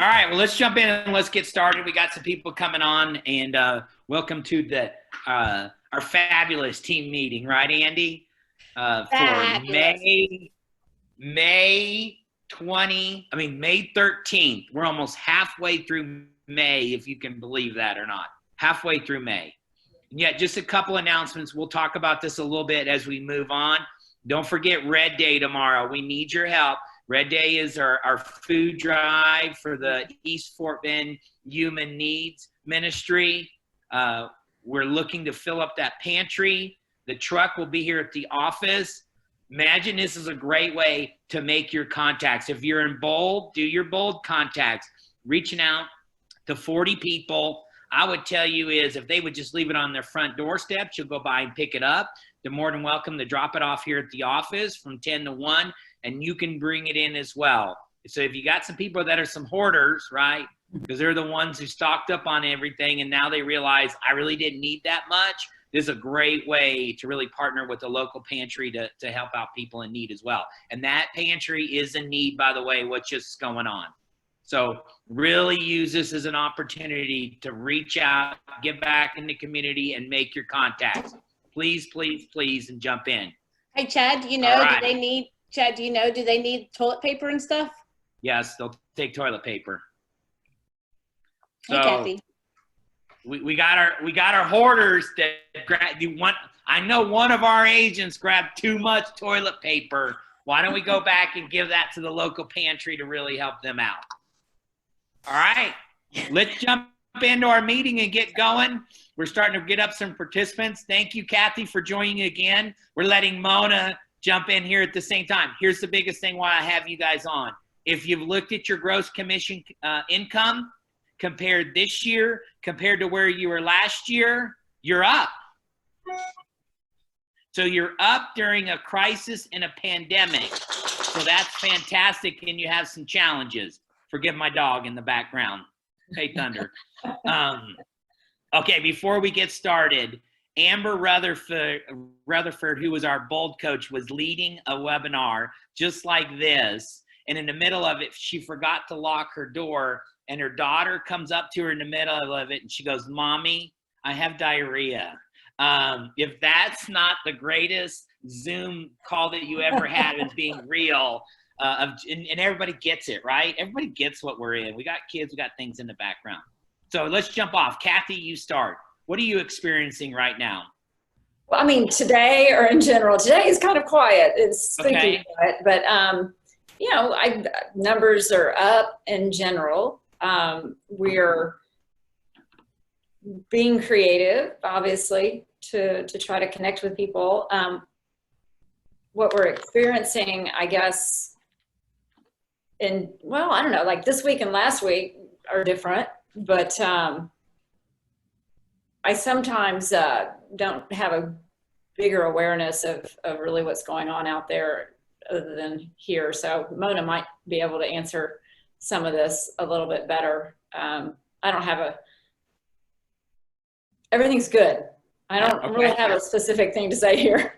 All right, well, let's jump in and let's get started. We got some people coming on, and welcome to the our fabulous team meeting, right, Andy? For Fabulous. May 13th. We're almost halfway through May, if you can believe that or not. Halfway through May. And yeah, just a couple announcements. We'll talk about this a little bit as we move on. Don't forget Red Day tomorrow. We need your help. Red Day is our food drive for the East Fort Bend Human Needs Ministry. We're looking to fill up that pantry. The truck will be here at the office. Imagine this is a great way to make your contacts. If you're in bold, do your bold contacts. Reaching out to 40 people. I would tell you is if they would just leave it on their front doorstep, you'll go by and pick it up. They're more than welcome to drop it off here at the office from 10 to 1. And you can bring it in as well. So if you got some people that are some hoarders, right, because they're the ones who stocked up on everything and now they realize I really didn't need that much, this is a great way to really partner with the local pantry to help out people in need as well. And that pantry is in need, by the way, what's just going on. So really use this as an opportunity to reach out, get back in the community, and make your contacts. Please, please, please, and jump in. Hey, Chad, do you know, do they need toilet paper and stuff? Yes, they'll take toilet paper. Hey, Kathy. We got our hoarders that I know one of our agents grabbed too much toilet paper. Why don't we go back and give that to the local pantry to really help them out? All right, let's jump into our meeting and get going. We're starting to get up some participants. Thank you, Kathy, for joining again. We're letting Mona jump in here at the same time. Here's the biggest thing why I have you guys on. If you've looked at your gross commission income compared this year, compared to where you were last year, you're up. So you're up during a crisis and a pandemic. So that's fantastic, and you have some challenges. Forgive my dog in the background. Hey, Thunder. Okay, before we get started, Amber Rutherford, who was our bold coach, was leading a webinar just like this. And in the middle of it, she forgot to lock her door. And her daughter comes up to her in the middle of it and she goes, "Mommy, I have diarrhea." If that's not the greatest Zoom call that you ever had as being real, and everybody gets it, right? Everybody gets what we're in. We got kids, we got things in the background. So let's jump off. Kathy, you start. What are you experiencing right now? Well, I mean, today or in general, today is kind of quiet. It's okay. Quiet, but you know, numbers are up in general. We're being creative, obviously, to try to connect with people. What we're experiencing, I guess, I don't know, like this week and last week are different. But I sometimes don't have a bigger awareness of really what's going on out there other than here. So Mona might be able to answer some of this a little bit better. I don't have everything's good. I don't really have a specific thing to say here.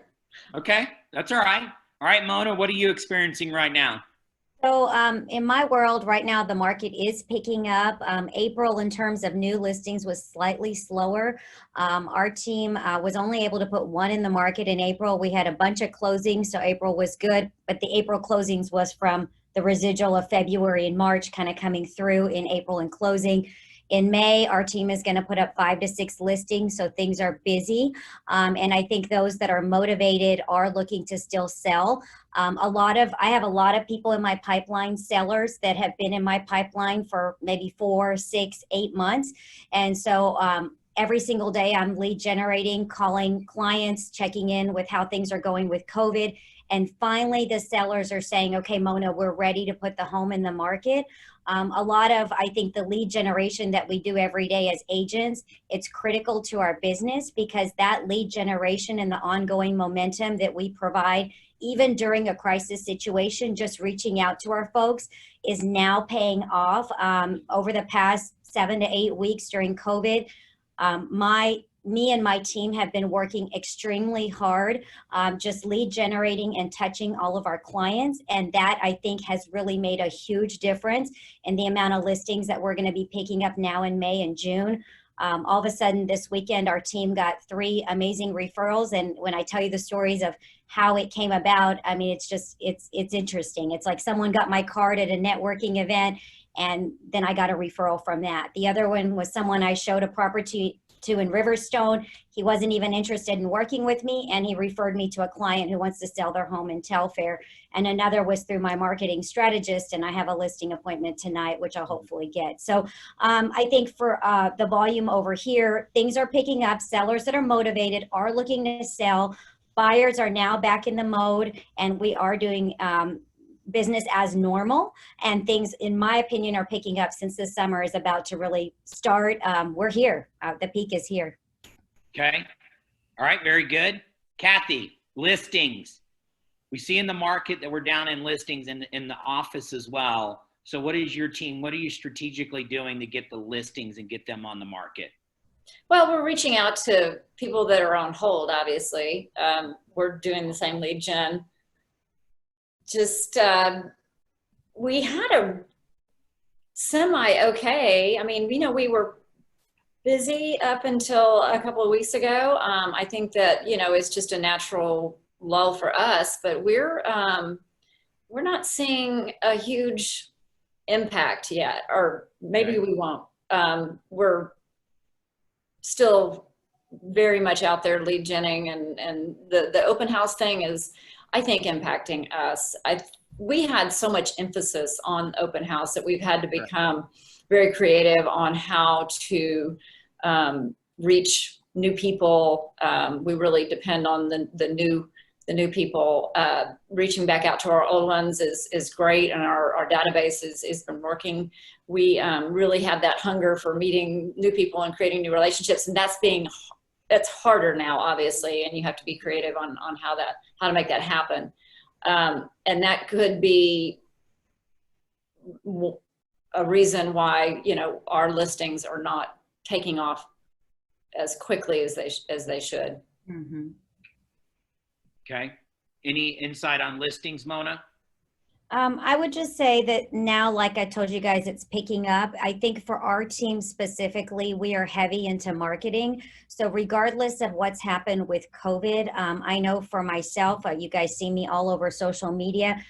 Okay, that's all right. All right, Mona, what are you experiencing right now? So in my world right now, the market is picking up. April in terms of new listings was slightly slower. Our team was only able to put one in the market in April. We had a bunch of closings, so April was good, but the April closings was from the residual of February and March kind of coming through in April and closing. In May, our team is going to put up 5 to 6 listings, so things are busy. And I think those that are motivated are looking to still sell. I have a lot of people in my pipeline, sellers that have been in my pipeline for maybe 4, 6, 8 months. And so every single day I'm lead generating, calling clients, checking in with how things are going with COVID. And finally, the sellers are saying, okay, Mona, we're ready to put the home in the market. A lot of, I think, the lead generation that we do every day as agents, it's critical to our business because that lead generation and the ongoing momentum that we provide, even during a crisis situation, just reaching out to our folks is now paying off. Over the past 7 to 8 weeks during COVID, my me and my team have been working extremely hard, just lead generating and touching all of our clients. And that, I think, has really made a huge difference in the amount of listings that we're going to be picking up now in May and June. All of a sudden this weekend, our team got 3 amazing referrals. And when I tell you the stories of how it came about, I mean, it's just, it's interesting. It's like someone got my card at a networking event, and then I got a referral from that. The other one was someone I showed a property to in Riverstone. He wasn't even interested in working with me, and he referred me to a client who wants to sell their home in Telfair. And another was through my marketing strategist, and I have a listing appointment tonight, which I'll hopefully get. So I think for the volume over here, things are picking up. Sellers that are motivated are looking to sell. Buyers are now back in the mode, and we are doing business as normal, and things, in my opinion, are picking up since the summer is about to really start. We're here. The peak is here. Okay. All right. Very good. Kathy, listings. We see in the market that we're down in listings in the office as well. So what is your team? What are you strategically doing to get the listings and get them on the market? Well, we're reaching out to people that are on hold, obviously. We're doing the same lead gen. Just, we had a semi-okay. I mean, you know, we were busy up until a couple of weeks ago. I think that, you know, it's just a natural lull for us, but we're not seeing a huge impact yet, or maybe we won't. We're still very much out there lead genning, and the open house thing is, I think, impacting us. We had so much emphasis on open house that we've had to become very creative on how to reach new people. We really depend on the new people. Reaching back out to our old ones is great, and our database has been working. We really have that hunger for meeting new people and creating new relationships, and that's harder now, obviously, and you have to be creative on how to make that happen. And that could be a reason why, you know, our listings are not taking off as quickly as they should. Mm-hmm. Okay. Any insight on listings, Mona? I would just say that now, like I told you guys, it's picking up. I think for our team specifically, we are heavy into marketing. So regardless of what's happened with COVID, I know for myself, you guys see me all over social media.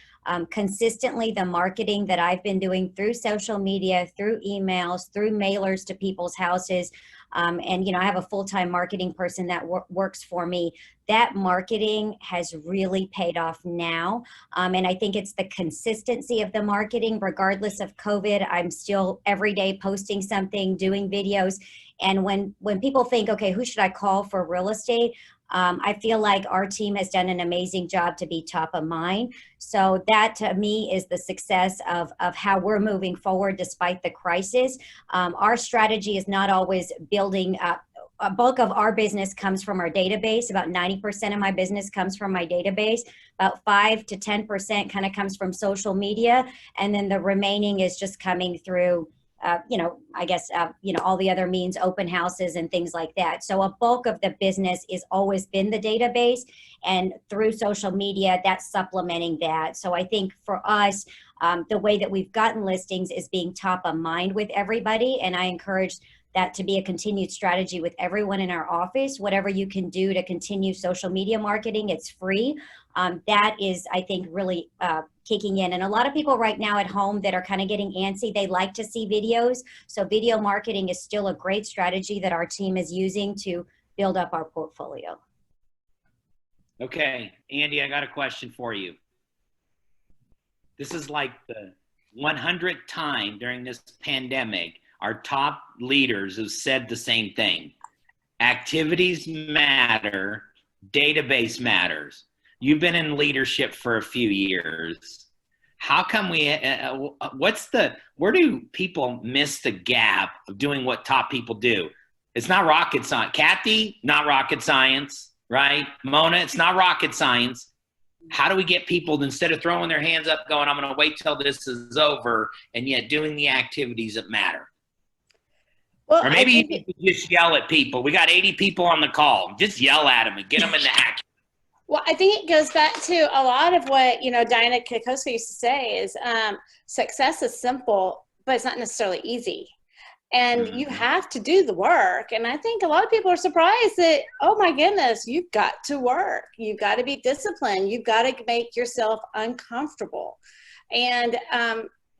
Consistently, the marketing that I've been doing through social media, through emails, through mailers to people's houses, and, you know, I have a full-time marketing person that works for me. That marketing has really paid off now. And I think it's the consistency of the marketing, regardless of COVID. I'm still every day posting something, doing videos. And when people think, okay, who should I call for real estate? I feel like our team has done an amazing job to be top of mind. So that, to me, is the success of how we're moving forward despite the crisis. Our strategy is not always building up. A bulk of our business comes from our database. About 90% of my business comes from my database. About 5 to 10% kind of comes from social media. And then the remaining is just coming through you know, I guess, you know, all the other means, open houses and things like that. So a bulk of the business is always been the database, and through social media, that's supplementing that. So I think for us, the way that we've gotten listings is being top of mind with everybody. And I encourage that to be a continued strategy with everyone in our office. Whatever you can do to continue social media marketing, it's free. That is, I think, really kicking in. And a lot of people right now at home that are kind of getting antsy, they like to see videos. So video marketing is still a great strategy that our team is using to build up our portfolio. Okay, Andy, I got a question for you. This is like the 100th time during this pandemic our top leaders have said the same thing. Activities matter, database matters. You've been in leadership for a few years. How come where do people miss the gap of doing what top people do? It's not rocket science. Kathy, not rocket science, right? Mona, it's not rocket science. How do we get people, instead of throwing their hands up going, I'm going to wait till this is over, and yet doing the activities that matter? Well, Or I maybe you think could just yell at people. We got 80 people on the call. Just yell at them and get them in the hack. Well, I think it goes back to a lot of what, Diana Kokoska used to say is success is simple, but it's not necessarily easy. And you have to do the work. And I think a lot of people are surprised that, oh my goodness, you've got to work. You've got to be disciplined. You've got to make yourself uncomfortable. And,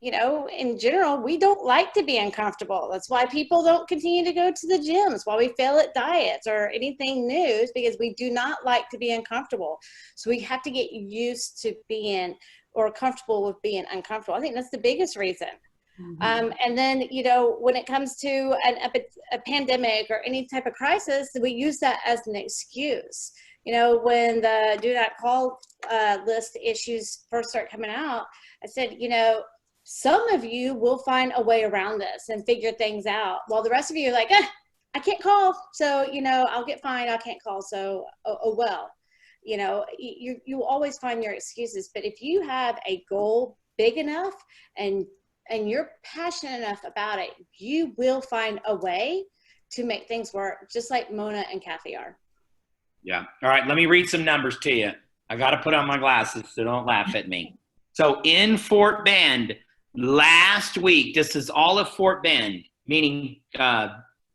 in general, we don't like to be uncomfortable. That's why people don't continue to go to the gyms, why we fail at diets or anything new, is because we do not like to be uncomfortable. So we have to get used to being or comfortable with being uncomfortable. I think that's the biggest reason. And then, when it comes to a pandemic or any type of crisis, we use that as an excuse. When the do not call list issues first start coming out, I said, some of you will find a way around this and figure things out, while the rest of you are like, I can't call, so I'll get fined. I can't call, so oh well. You always find your excuses. But if you have a goal big enough and you're passionate enough about it, you will find a way to make things work, just like Mona and Kathy are. Yeah. All right. Let me read some numbers to you. I got to put on my glasses, so don't laugh at me. So in Fort Bend, last week, this is all of Fort Bend, meaning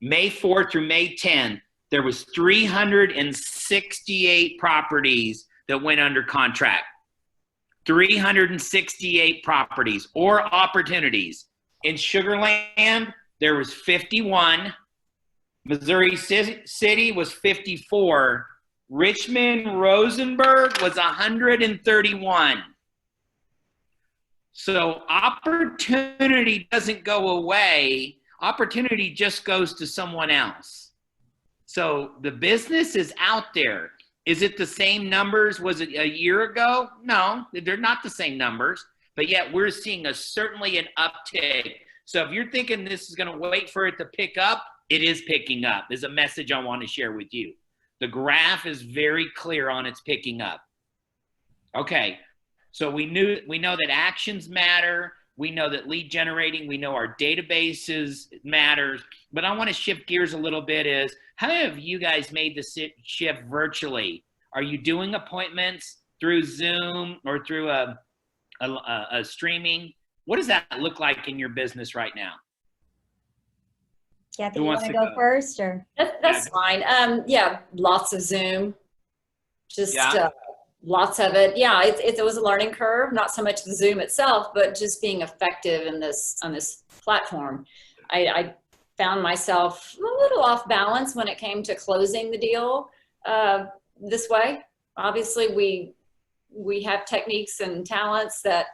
May 4th through May 10th, there was 368 properties that went under contract. 368 properties or opportunities. In Sugar Land, there was 51. Missouri City was 54. Richmond, Rosenberg was 131. So opportunity doesn't go away. Opportunity just goes to someone else. So the business is out there. Is it the same numbers? Was it a year ago? No, they're not the same numbers, but yet we're seeing certainly an uptick. So if you're thinking this is going to wait for it to pick up, it is picking up. There's a message I want to share with you. The graph is very clear on it's picking up. Okay, so we know that actions matter. We know that lead generating, we know our databases matters, but I want to shift gears a little bit is, how have you guys made the shift virtually? Are you doing appointments through Zoom or through a streaming? What does that look like in your business right now? Kathy, you want to go first, or? That's fine. Yeah, lots of Zoom, just Yeah. lots of it. Yeah, it was a learning curve, not so much the Zoom itself, but just being effective on this platform. I found myself a little off balance when it came to closing the deal this way. Obviously, we have techniques and talents that,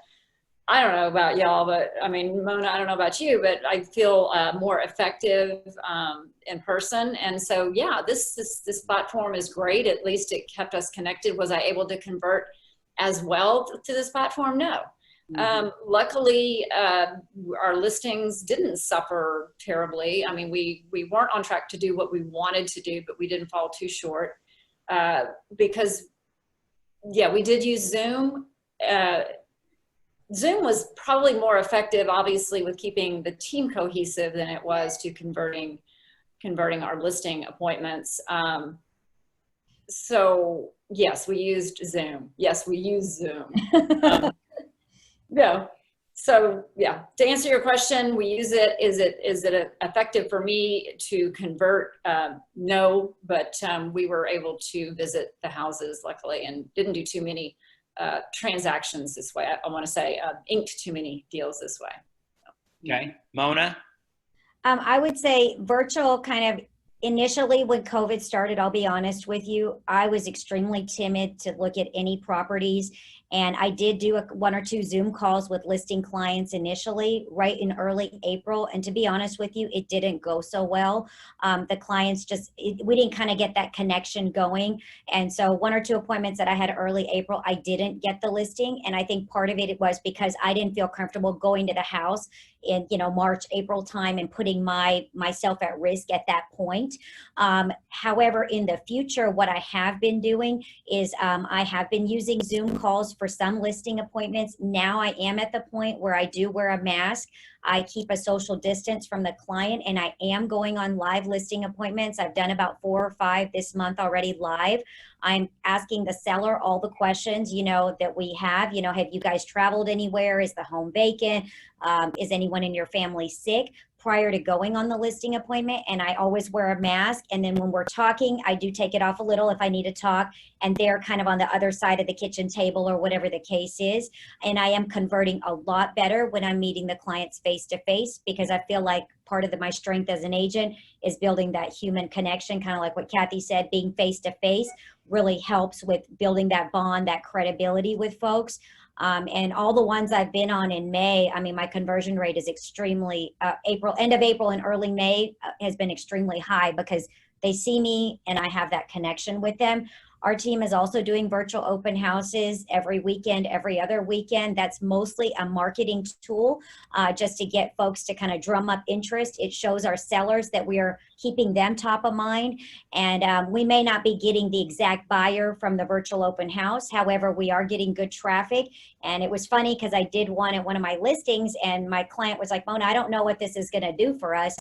I don't know about y'all, but I mean, Mona, I don't know about you, but I feel more effective in person. And so, yeah, this platform is great. At least it kept us connected. Was I able to convert as well to this platform? No. Luckily, our listings didn't suffer terribly. I mean, we weren't on track to do what we wanted to do, but we didn't fall too short because, yeah, we did use Zoom. Zoom was probably more effective, obviously, with keeping the team cohesive than it was to converting our listing appointments. So yes, we used Zoom. Yes, we use Zoom. Yeah. So yeah, to answer your question, we use it. Is it effective for me to convert? No, but we were able to visit the houses, luckily, and didn't do too many transactions this way. I want to say inked too many deals this way. Okay, Mona? I would say virtual kind of initially when COVID started, I'll be honest with you, I was extremely timid to look at any properties. And I did do one or two Zoom calls with listing clients initially, right in early April. And to be honest with you, it didn't go so well. The clients we didn't kind of get that connection going. And so one or two appointments that I had early April, I didn't get the listing. And I think part of it was because I didn't feel comfortable going to the house in March, April time and putting myself at risk at that point. However, in the future, what I have been doing is I have been using Zoom calls for some listing appointments. Now I am at the point where I do wear a mask. I keep a social distance from the client, and I am going on live listing appointments. I've done about 4 or 5 this month already live. I'm asking the seller all the questions, you know, that we have. You know, have you guys traveled anywhere? Is the home vacant? Is anyone in your family sick? Prior to going on the listing appointment, and I always wear a mask. And then when we're talking, I do take it off a little if I need to talk, and they're kind of on the other side of the kitchen table or whatever the case is. And I am converting a lot better when I'm meeting the clients face to face, because I feel like part of my strength as an agent is building that human connection, kind of like what Kathy said, being face to face really helps with building that bond, that credibility with folks. And all the ones I've been on in May, I mean, my conversion rate is extremely, end of April and early May has been extremely high because they see me and I have that connection with them. Our team is also doing virtual open houses every weekend, every other weekend. That's mostly a marketing tool just to get folks to kind of drum up interest. It shows our sellers that we are keeping them top of mind. And we may not be getting the exact buyer from the virtual open house. However, we are getting good traffic. And it was funny because I did one at one of my listings and my client was like, Mona, I don't know what this is going to do for us.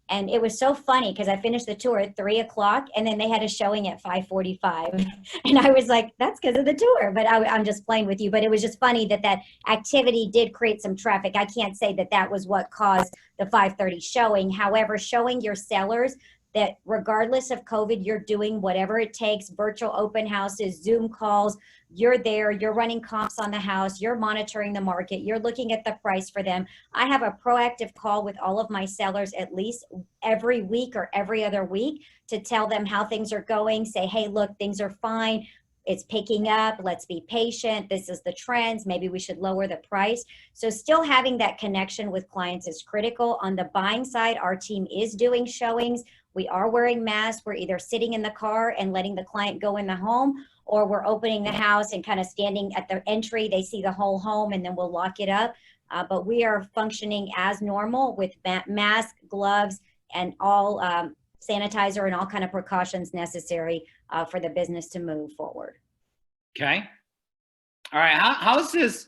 And it was so funny because I finished the tour at 3 o'clock and then they had a showing at 5:45. And I was like, that's because of the tour, but I'm just playing with you. But it was just funny that that activity did create some traffic. I can't say that that was what caused the 5:30 showing. However, showing your sellers that regardless of COVID, you're doing whatever it takes, virtual open houses, Zoom calls, you're there, you're running comps on the house, you're monitoring the market, you're looking at the price for them. I have a proactive call with all of my sellers at least every week or every other week to tell them how things are going, say, hey, look, things are fine. It's picking up. Let's be patient. This is the trends. Maybe we should lower the price. So still having that connection with clients is critical. On the buying side, our team is doing showings. We are wearing masks. We're either sitting in the car and letting the client go in the home, or we're opening the house and kind of standing at the entry. They see the whole home and then we'll lock it up. But we are functioning as normal with mask, gloves, and all sanitizer and all kind of precautions necessary for the business to move forward. Okay. All right. How's this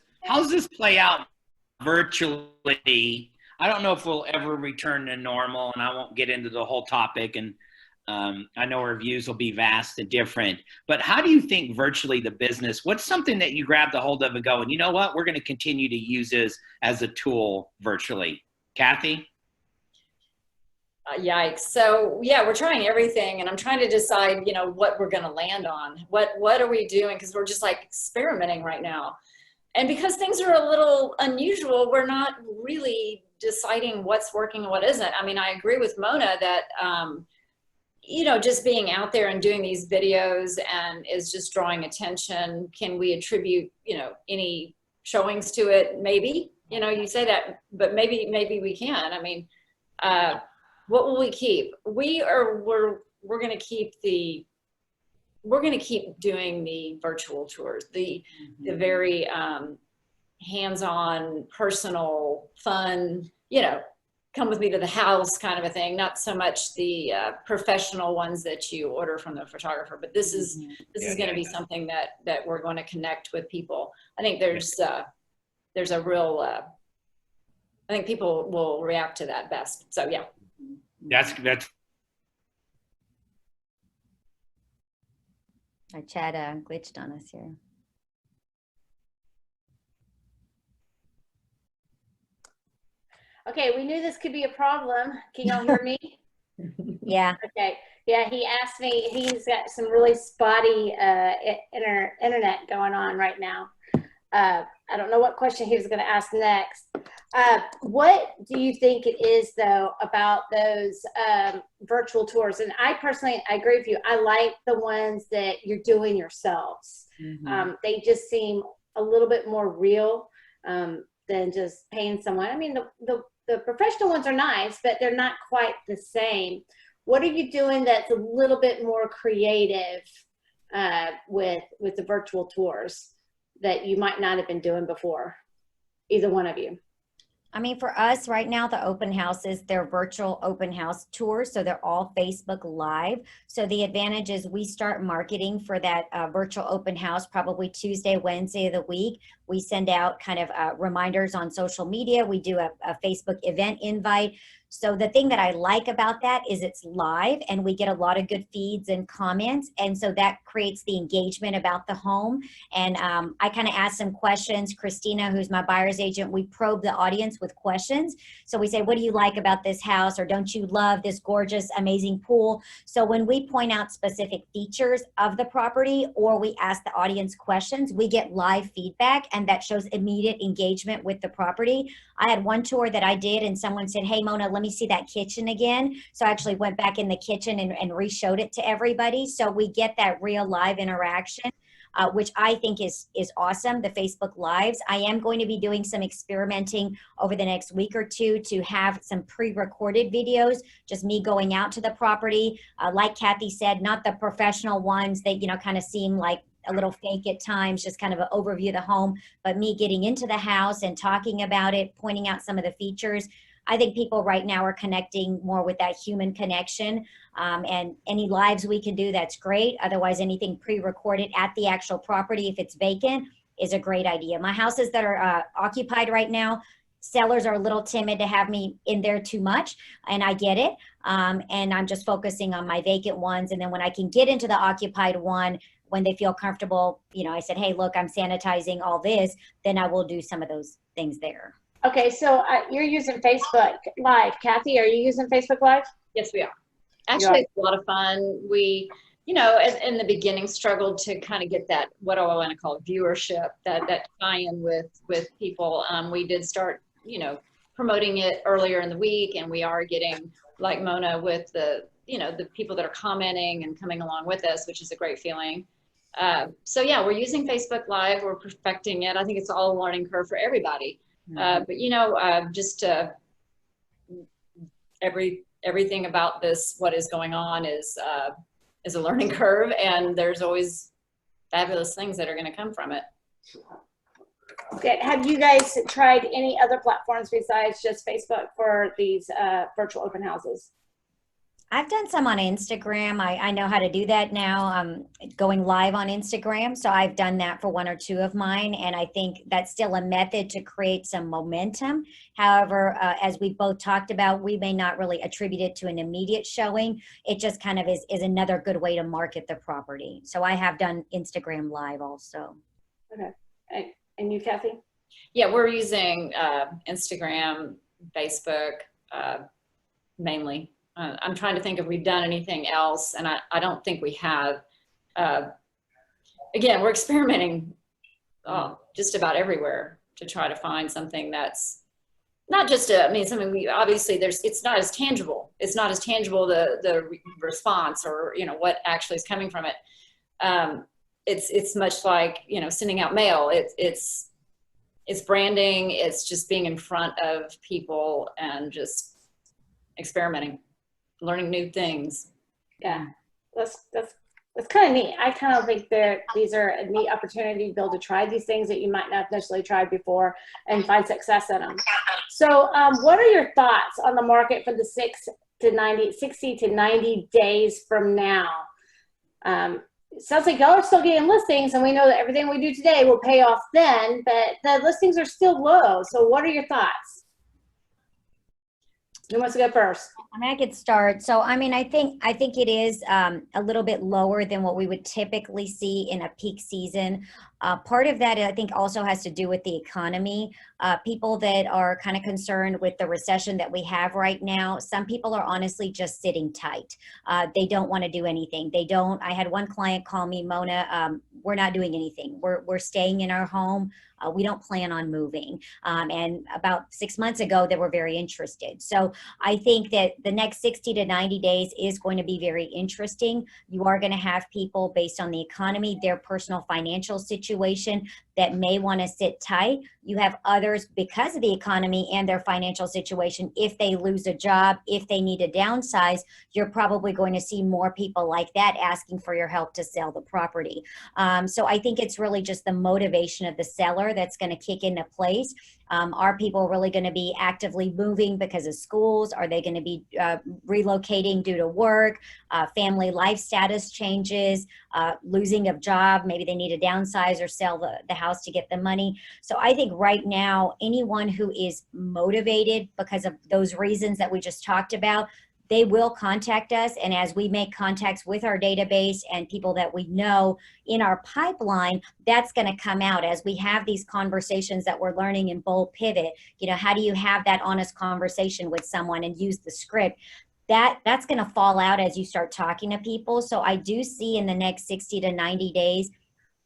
play out virtually? I don't know if we'll ever return to normal, and I won't get into the whole topic. And I know our views will be vast and different. But how do you think virtually the business? What's something that you grabbed a hold of and go, and you know what? We're going to continue to use this as a tool virtually. Kathy? Yikes. So yeah, we're trying everything and I'm trying to decide, you know, what we're going to land on. What are we doing? Because we're just like experimenting right now. And because things are a little unusual, we're not really deciding what's working and what isn't. I mean, I agree with Mona that, you know, just being out there and doing these videos and is just drawing attention. Can we attribute, you know, any showings to it? Maybe, you know, you say that, but maybe we can. I mean, what will we keep? We're going to keep doing the virtual tours, the very hands-on, personal, fun, you know, come with me to the house kind of a thing. Not so much the professional ones that you order from the photographer, but this is going to be something that we're going to connect with people. I think there's a real, I think people will react to that best. So yeah. That's Our chat glitched on us here. Okay, we knew this could be a problem. Can y'all hear me? Yeah. Okay. Yeah, he asked me, he's got some really spotty internet going on right now. I don't know what question he was going to ask next. What do you think it is, though, about those virtual tours? And I personally, I agree with you. I like the ones that you're doing yourselves. They just seem a little bit more real than just paying someone. I mean, the professional ones are nice, but they're not quite the same. What are you doing that's a little bit more creative with the virtual tours that you might not have been doing before? Either one of you. I mean, for us right now, the open houses, they're virtual open house tours. So they're all Facebook Live. So the advantage is we start marketing for that virtual open house probably Tuesday, Wednesday of the week. We send out kind of reminders on social media. We do a Facebook event invite. So the thing that I like about that is it's live and we get a lot of good feeds and comments. And so that creates the engagement about the home. And I kind of ask some questions. Christina, who's my buyer's agent, we probe the audience with questions. So we say, what do you like about this house? Or don't you love this gorgeous, amazing pool? So when we point out specific features of the property or we ask the audience questions, we get live feedback and that shows immediate engagement with the property. I had one tour that I did and someone said, hey, Mona, let me see that kitchen again. So I actually went back in the kitchen and re-showed it to everybody. So we get that real live interaction. Which I think is awesome, the Facebook Lives. I am going to be doing some experimenting over the next week or two to have some pre-recorded videos, just me going out to the property. Like Kathy said, not the professional ones that, you know, kind of seem like a little fake at times, just kind of an overview of the home, but me getting into the house and talking about it, pointing out some of the features. I think people right now are connecting more with that human connection. And any lives we can do, that's great. Otherwise, anything pre-recorded at the actual property, if it's vacant, is a great idea. My houses that are occupied right now, sellers are a little timid to have me in there too much, and I get it. And I'm just focusing on my vacant ones. And then when I can get into the occupied one, when they feel comfortable, you know, I said, hey, look, I'm sanitizing all this, then I will do some of those things there. Okay, so you're using Facebook Live. Kathy, are you using Facebook Live? Yes, we are. Actually, it's a lot of fun. We, you know, in the beginning struggled to kind of get that, what do I want to call it, viewership, that tie-in with people. We did start, you know, promoting it earlier in the week, and we are getting, like Mona, with the, you know, the people that are commenting and coming along with us, which is a great feeling. So yeah, we're using Facebook Live. We're perfecting it. I think it's all a learning curve for everybody. But you know, just everything about this, what is going on is a learning curve, and there's always fabulous things that are going to come from it. Okay, have you guys tried any other platforms besides just Facebook for these virtual open houses? I've done some on Instagram. I know how to do that now, going live on Instagram. So I've done that for one or two of mine. And I think that's still a method to create some momentum. However, as we both talked about, we may not really attribute it to an immediate showing. It just kind of is another good way to market the property. So I have done Instagram Live also. Okay. And you, Kathy? Yeah, we're using Instagram, Facebook, mainly. I'm trying to think if we've done anything else, and I don't think we have. Again, we're experimenting just about everywhere to try to find something that's not just something we obviously it's not as tangible. It's not as tangible, the response, or, you know, what actually is coming from it. It's much like, you know, sending out mail. It's branding. It's just being in front of people and just experimenting, learning new things. Yeah, that's kind of neat. I kind of think that these are a neat opportunity to be able to try these things that you might not necessarily tried before and find success in them. So what are your thoughts on the market for the 60 to 90 days from now? It sounds like y'all are still getting listings, and we know that everything we do today will pay off then, but the listings are still low. So what are your thoughts? Who wants to go first? I mean, I could start. So, I mean, I think it is a little bit lower than what we would typically see in a peak season. Part of that, I think, also has to do with the economy. People that are kind of concerned with the recession that we have right now, some people are honestly just sitting tight. They don't want to do anything. I had one client call me, Mona, we're not doing anything. We're staying in our home. We don't plan on moving. And about 6 months ago, they were very interested. So I think that the next 60 to 90 days is going to be very interesting. You are going to have people based on the economy, their personal financial situation, that may want to sit tight. You have others because of the economy and their financial situation. If they lose a job, if they need to downsize, you're probably going to see more people like that asking for your help to sell the property. So I think it's really just the motivation of the seller smaller that's going to kick into place. Are people really going to be actively moving because of schools? Are they going to be relocating due to work, family life status changes, losing of job? Maybe they need to downsize or sell the house to get the money. So I think right now, anyone who is motivated because of those reasons that we just talked about, they will contact us. And as we make contacts with our database and people that we know in our pipeline, that's going to come out as we have these conversations that we're learning in Bold Pivot. You know, how do you have that honest conversation with someone and use the script? That's going to fall out as you start talking to people. So I do see in the next 60 to 90 days,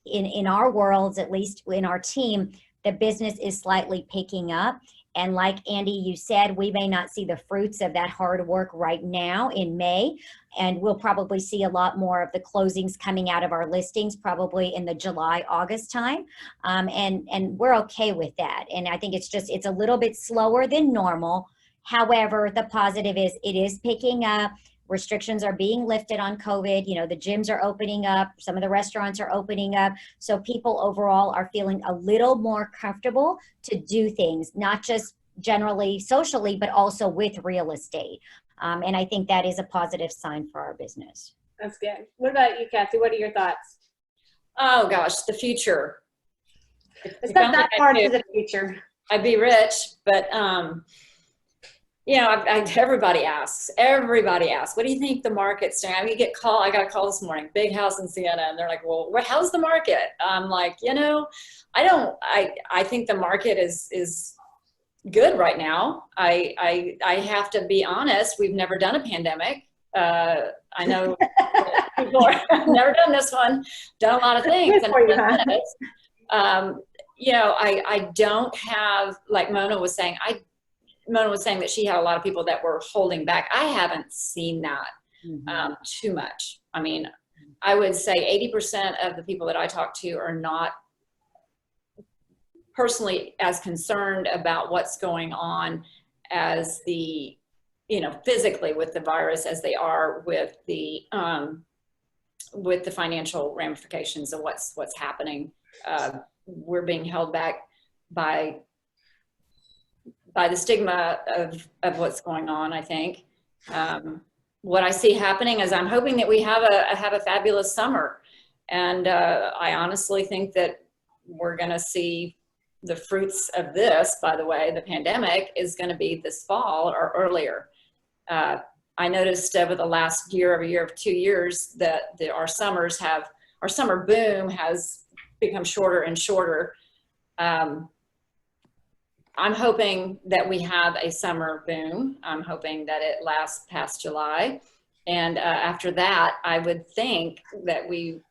in our worlds, at least in our team, the business is slightly picking up. And like Andy, you said, we may not see the fruits of that hard work right now in May, and we'll probably see a lot more of the closings coming out of our listings probably in the July, August time. And we're okay with that. And I think it's a little bit slower than normal. However, the positive is it is picking up. Restrictions are being lifted on COVID. You know, the gyms are opening up. Some of the restaurants are opening up. So people overall are feeling a little more comfortable to do things, not just generally socially, but also with real estate. And I think that is a positive sign for our business. That's good. What about you, Kathy? What are your thoughts? Oh gosh, the future. It's not that far into the future. I'd be rich, but you know, everybody asks, what do you think the market's doing? I mean, I got a call this morning, big house in Siena, and they're like, well, how's the market? I'm like, you know, I think the market is good right now. I have to be honest, we've never done a pandemic. I know people have never done this one, done a lot of things. You know, I don't have, like Mona was saying that she had a lot of people that were holding back. I haven't seen that too much. I mean, I would say 80% of the people that I talk to are not personally as concerned about what's going on as the, you know, physically with the virus as they are with the financial ramifications of what's happening. We're being held back by the stigma of what's going on, I think. What I see happening is I'm hoping that we have a fabulous summer. And I honestly think that we're gonna see the fruits of this, by the way, the pandemic is gonna be this fall or earlier. I noticed over the last year, 2 years, that our summer boom has become shorter and shorter. I'm hoping that we have a summer boom. I'm hoping that it lasts past July. And after that, I would think that we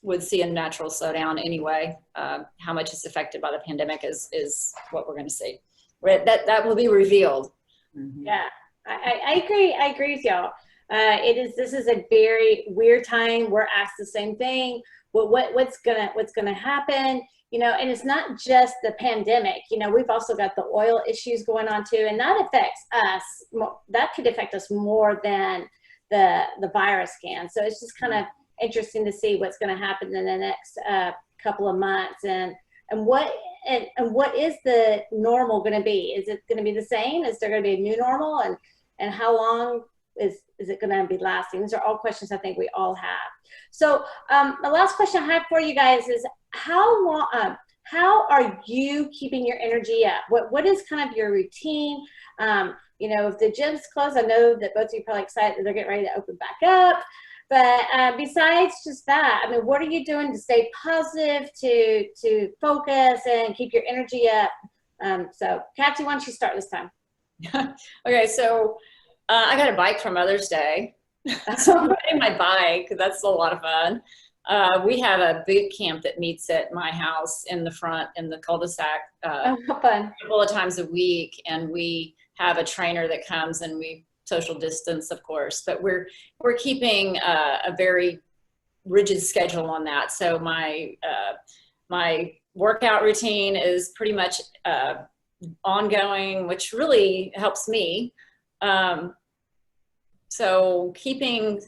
would see a natural slowdown anyway. How much it's affected by the pandemic is what we're going to see. That will be revealed. Mm-hmm. Yeah, I agree. I agree with y'all. This is a very weird time. We're asked the same thing. What's gonna happen? You know, and it's not just the pandemic. You know, we've also got the oil issues going on too, and that affects us. That could affect us more than the virus can. So it's just kind of interesting to see what's going to happen in the next couple of months, and what is the normal going to be? Is it going to be the same? Is there going to be a new normal? And how long is it going to be lasting? These are all questions I think we all have. So the last question I have for you guys is, how are you keeping your energy up? What is kind of your routine? You know, if the gym's closed, I know that both of you are probably excited that they're getting ready to open back up. But besides just that, I mean, what are you doing to stay positive, to focus and keep your energy up? So, Kathy, why don't you start this time? Okay, so I got a bike for Mother's Day. So I'm riding my bike. That's a lot of fun. We have a boot camp that meets at my house in the front in the cul-de-sac How fun. a couple of times a week, and we have a trainer that comes, and we social distance, of course, but we're keeping a very rigid schedule on that. So my workout routine is pretty much ongoing, which really helps me. So keeping,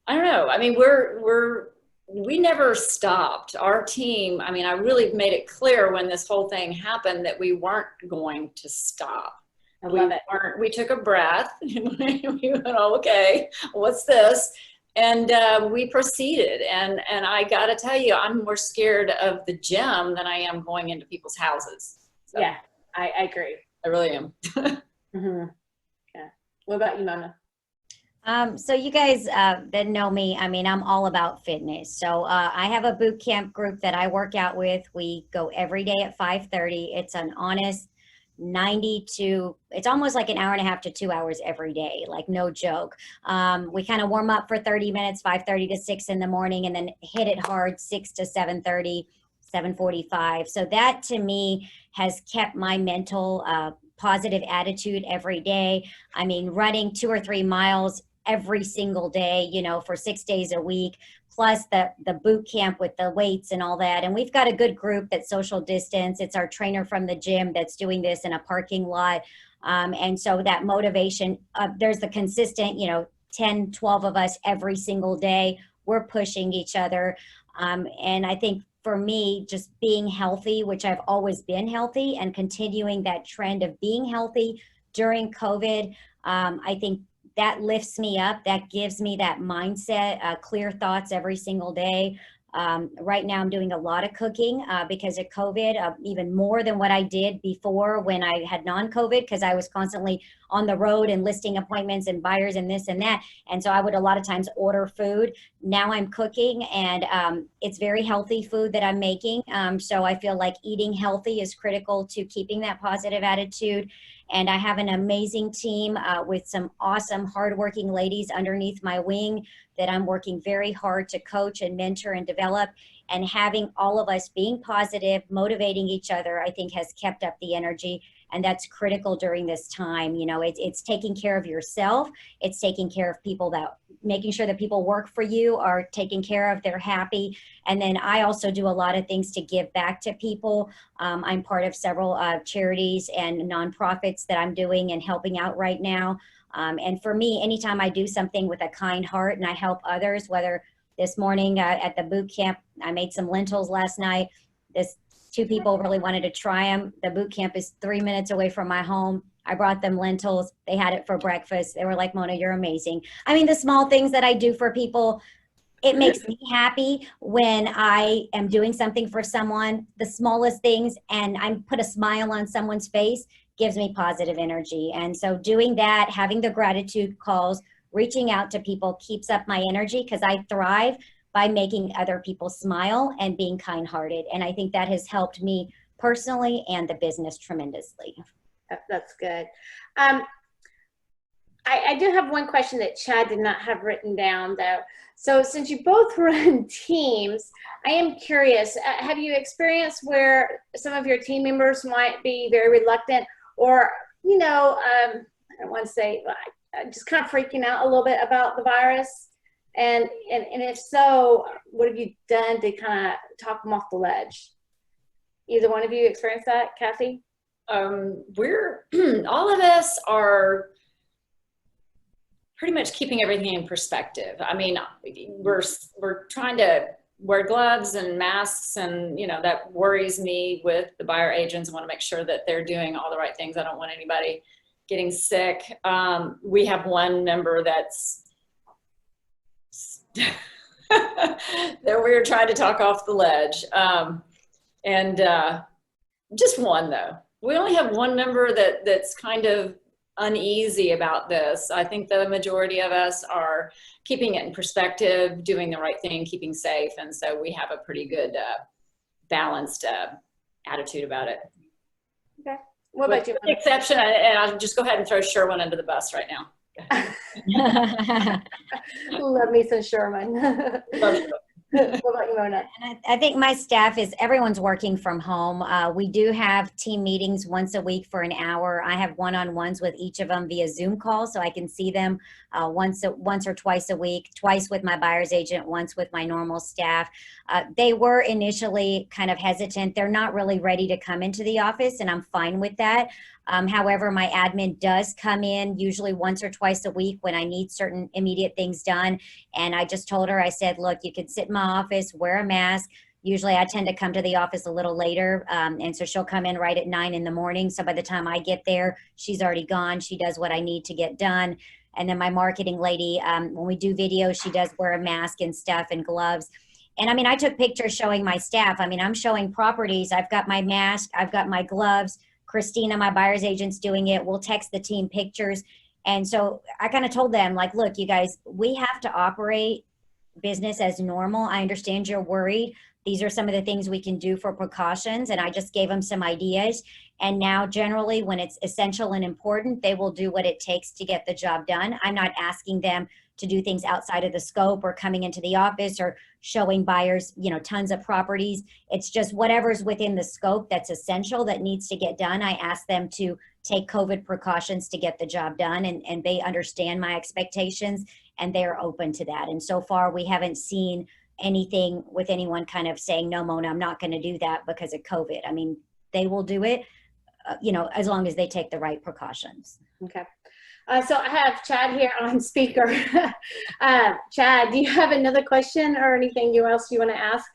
I don't know. I mean, we're we never stopped. Our team, I mean, I really made it clear when this whole thing happened that we weren't going to stop. I love it. We took a breath. We went, okay, what's this? And we proceeded. And I got to tell you, I'm more scared of the gym than I am going into people's houses. So Yeah, I agree. I really am. Mm-hmm. Yeah. What about you, Mona? So you guys that know me, I mean, I'm all about fitness. So I have a boot camp group that I work out with. We go every day at 5:30. It's an honest 90 to, it's almost like an hour and a half to 2 hours every day, like no joke. We kind of warm up for 30 minutes, 5:30 to 6 in the morning, and then hit it hard 6 to 7:30, 7:45. So that to me has kept my mental positive attitude every day. I mean, running 2 or 3 miles every single day, you know, for 6 days a week, plus the boot camp with the weights and all that. And we've got a good group that's social distance. It's our trainer from the gym that's doing this in a parking lot. And so that motivation, there's the consistent, you know, 10, 12 of us every single day. We're pushing each other. And I think for me, just being healthy, which I've always been healthy, and continuing that trend of being healthy during COVID, I think that lifts me up. That gives me that mindset, clear thoughts every single day. Right now I'm doing a lot of cooking because of COVID, even more than what I did before when I had non-COVID, because I was constantly on the road and listing appointments and buyers and this and that. And so I would a lot of times order food. Now I'm cooking, and it's very healthy food that I'm making. So I feel like eating healthy is critical to keeping that positive attitude. And I have an amazing team with some awesome, hardworking ladies underneath my wing that I'm working very hard to coach and mentor and develop. And having all of us being positive, motivating each other, I think has kept up the energy. And that's critical during this time. You know, it's taking care of yourself. It's taking care of people, that making sure that people work for you are taken care of, they're happy. And then I also do a lot of things to give back to people. I'm part of several charities and nonprofits that I'm doing and helping out right now. And for me, anytime I do something with a kind heart and I help others, whether this morning at the boot camp, I made some lentils last night. This 2 people really wanted to try them. The boot camp is 3 minutes away from my home. I brought them lentils. They had it for breakfast. They were like, Mona, you're amazing. I mean, the small things that I do for people, it makes me happy when I am doing something for someone, the smallest things, and I put a smile on someone's face gives me positive energy. And so doing that, having the gratitude calls, reaching out to people keeps up my energy, because I thrive by making other people smile and being kind-hearted. And I think that has helped me personally and the business tremendously. That's good. I do have one question that Chad did not have written down, though. So since you both run teams, I am curious, have you experienced where some of your team members might be very reluctant, or, you know, I don't want to say, just kind of freaking out a little bit about the virus? And if so, what have you done to kind of talk them off the ledge? Either one of you experienced that, Kathy? We're all of us are pretty much keeping everything in perspective. I mean, we're trying to wear gloves and masks, and you know, that worries me with the buyer agents. I want to make sure that they're doing all the right things. I don't want anybody getting sick. We have one member that's that we're trying to talk off the ledge. Just one, though. We only have one member that's kind of uneasy about this. I think the majority of us are keeping it in perspective, doing the right thing, keeping safe. And so we have a pretty good balanced attitude about it. Okay. What about you? With the exception, and I'll just go ahead and throw Sherwin under the bus right now. Love me some Sherman. Love you. What about you, Mona? And I think my staff is, everyone's working from home. We do have team meetings once a week for an hour. I have one-on-ones with each of them via Zoom call, so I can see them once or twice a week, twice with my buyer's agent, once with my normal staff. They were initially kind of hesitant. They're not really ready to come into the office, and I'm fine with that. However, my admin does come in usually once or twice a week when I need certain immediate things done. And I just told her, I said, look, you can sit in my office, wear a mask. Usually I tend to come to the office a little later. And so she'll come in right at 9 in the morning. So by the time I get there, she's already gone. She does what I need to get done. And then my marketing lady, when we do videos, she does wear a mask and stuff and gloves. And I mean, I took pictures showing my staff. I mean, I'm showing properties. I've got my mask, I've got my gloves. Christina, my buyer's agent's doing it. We'll text the team pictures. And so I kind of told them, like, look, you guys, we have to operate business as normal. I understand you're worried. These are some of the things we can do for precautions. And I just gave them some ideas. And now generally when it's essential and important, they will do what it takes to get the job done. I'm not asking them to do things outside of the scope or coming into the office or showing buyers, you know, tons of properties. It's just whatever's within the scope that's essential that needs to get done. I ask them to take COVID precautions to get the job done, and they understand my expectations and they're open to that. And so far we haven't seen anything with anyone kind of saying, no, Mona, I'm not going to do that because of COVID. I mean, they will do it, you know, as long as they take the right precautions. Okay. So I have Chad here on speaker. Chad, do you have another question or anything else you want to ask?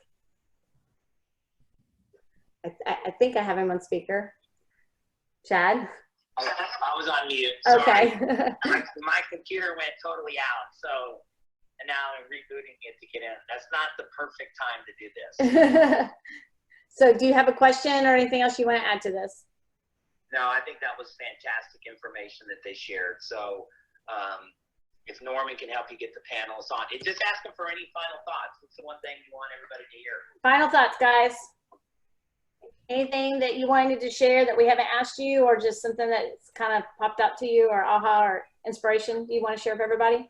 I think I have him on speaker. Chad? I was on mute. Sorry. Okay. my computer went totally out, so and now I'm rebooting it to get in. That's not the perfect time to do this. So do you have a question or anything else you want to add to this? No, I think that was fantastic information that they shared. So if Norman can help you get the panelists on, just ask them for any final thoughts. What's the one thing you want everybody to hear? Final thoughts, guys. Anything that you wanted to share that we haven't asked you, or just something that's kind of popped up to you, or aha, or inspiration you want to share with everybody?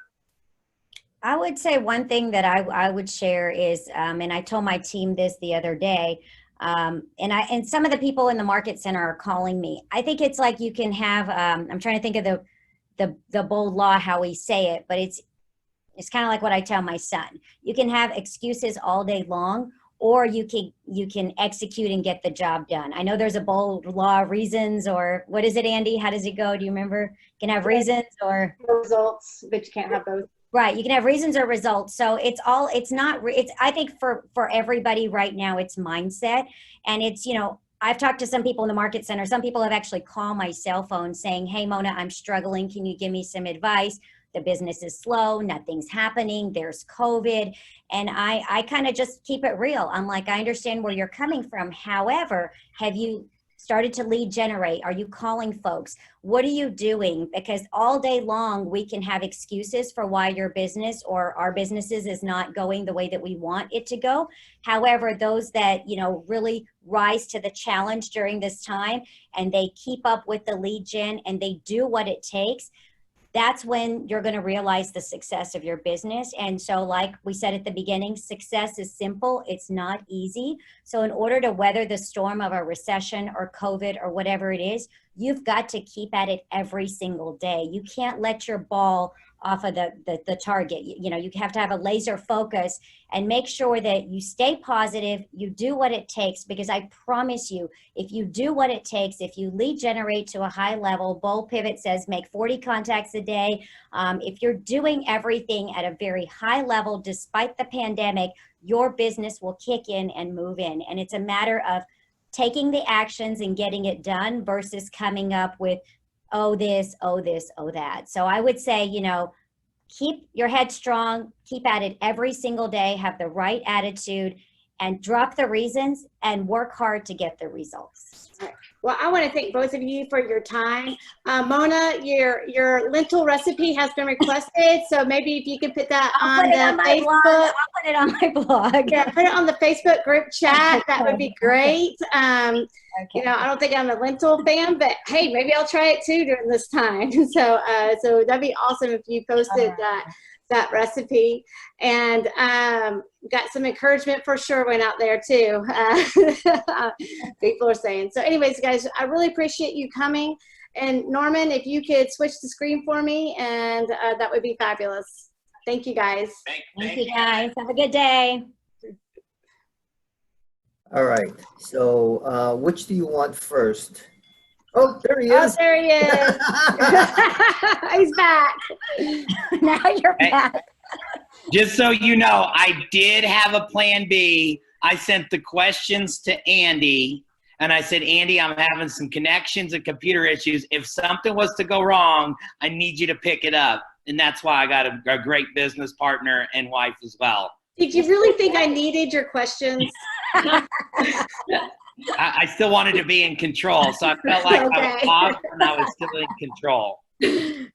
I would say one thing that I would share is, and I told my team this the other day, and some of the people in the market center are calling me. I think it's like you can have, I'm trying to think of the bold law, how we say it, but it's kind of like what I tell my son. You can have excuses all day long, or you can execute and get the job done. I know there's a bold law, reasons, or what is it, Andy? How does it go? Do you remember? You can have reasons or results, but you can't have both. Right. You can have reasons or results. So I think for everybody right now, it's mindset. And it's, you know, I've talked to some people in the market center. Some people have actually called my cell phone saying, hey, Mona, I'm struggling. Can you give me some advice? The business is slow. Nothing's happening. There's COVID. And I kind of just keep it real. I'm like, I understand where you're coming from. However, have you started to lead generate? Are you calling folks? What are you doing? Because all day long, we can have excuses for why your business or our businesses is not going the way that we want it to go. However, those that, you know, really rise to the challenge during this time and they keep up with the lead gen and they do what it takes, that's when you're going to realize the success of your business. And so like we said at the beginning, success is simple. It's not easy. So in order to weather the storm of a recession or COVID or whatever it is, you've got to keep at it every single day. You can't let your ball off of the target. You know, you have to have a laser focus and make sure that you stay positive, you do what it takes, because I promise you, if you do what it takes, if you lead generate to a high level, Bold Pivot says make 40 contacts a day. If you're doing everything at a very high level, despite the pandemic, your business will kick in and move in. And it's a matter of taking the actions and getting it done versus coming up with, oh, this, oh, this, oh, that. So I would say, you know, keep your head strong, keep at it every single day, have the right attitude, and drop the reasons and work hard to get the results. Well, I want to thank both of you for your time. Mona, your lentil recipe has been requested, so maybe if you could put that on the Facebook. I'll put it on my blog. Yeah, put it on the Facebook group chat. That would be great. Okay. You know, I don't think I'm a lentil fan, but hey, maybe I'll try it too during this time. So, so that'd be awesome if you posted that recipe. And got some encouragement for Sherwin out there too. People are saying. So anyways, guys, I really appreciate you coming. And Norman, if you could switch the screen for me, and that would be fabulous. Thank you, guys. Thank you, guys. Have a good day. All right. So which do you want first? Oh, there he Oh, is. there he is. He's back. Now you're Hey. back. Just so you know, I did have a plan B. I sent the questions to Andy, and I said, Andy, I'm having some connections and computer issues. If something was to go wrong, I need you to pick it up. And that's why I got a great business partner and wife as well. Did you really think I needed your questions? I still wanted to be in control, so I felt like I was Okay. off and I was still in control.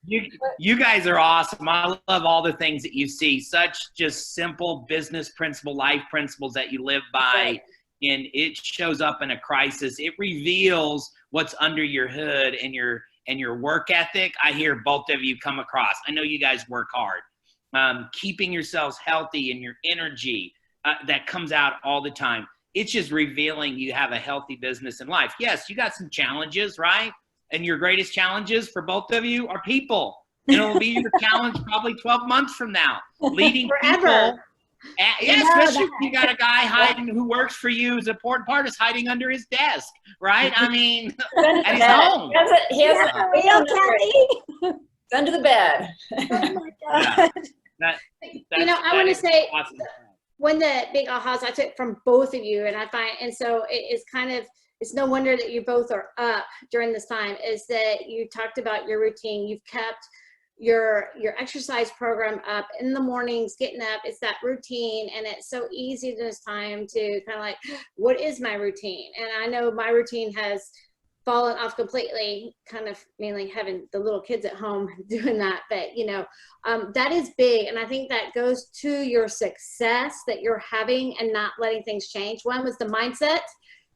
You guys are awesome. I love all the things that you see. Such just simple business principle, life principles that you live by. Right. And it shows up in a crisis. It reveals what's under your hood and your work ethic. I hear both of you come across. I know you guys work hard. Keeping yourselves healthy and your energy that comes out all the time. It's just revealing you have a healthy business in life. Yes, you got some challenges, right? And your greatest challenges for both of you are people. And it'll be your challenge probably 12 months from now. Leading Forever. people. Yeah, You know especially that. if you got a guy hiding who works for you. Is an important part is hiding under his desk, right? I mean, at his home. He has For real, Kathy? under the bed. Oh my Yeah. God. You know, I want to say awesome. one of the big ahas I took from both of you, and I find, and so it's kind of, it's no wonder that you both are up during this time, is that you talked about your routine. You've kept your exercise program up in the mornings, getting up. It's that routine, and it's so easy this time to kind of like, what is my routine? And I know my routine has fallen off completely, kind of mainly having the little kids at home doing that. But, you know, that is big. And I think that goes to your success that you're having and not letting things change. One was the mindset.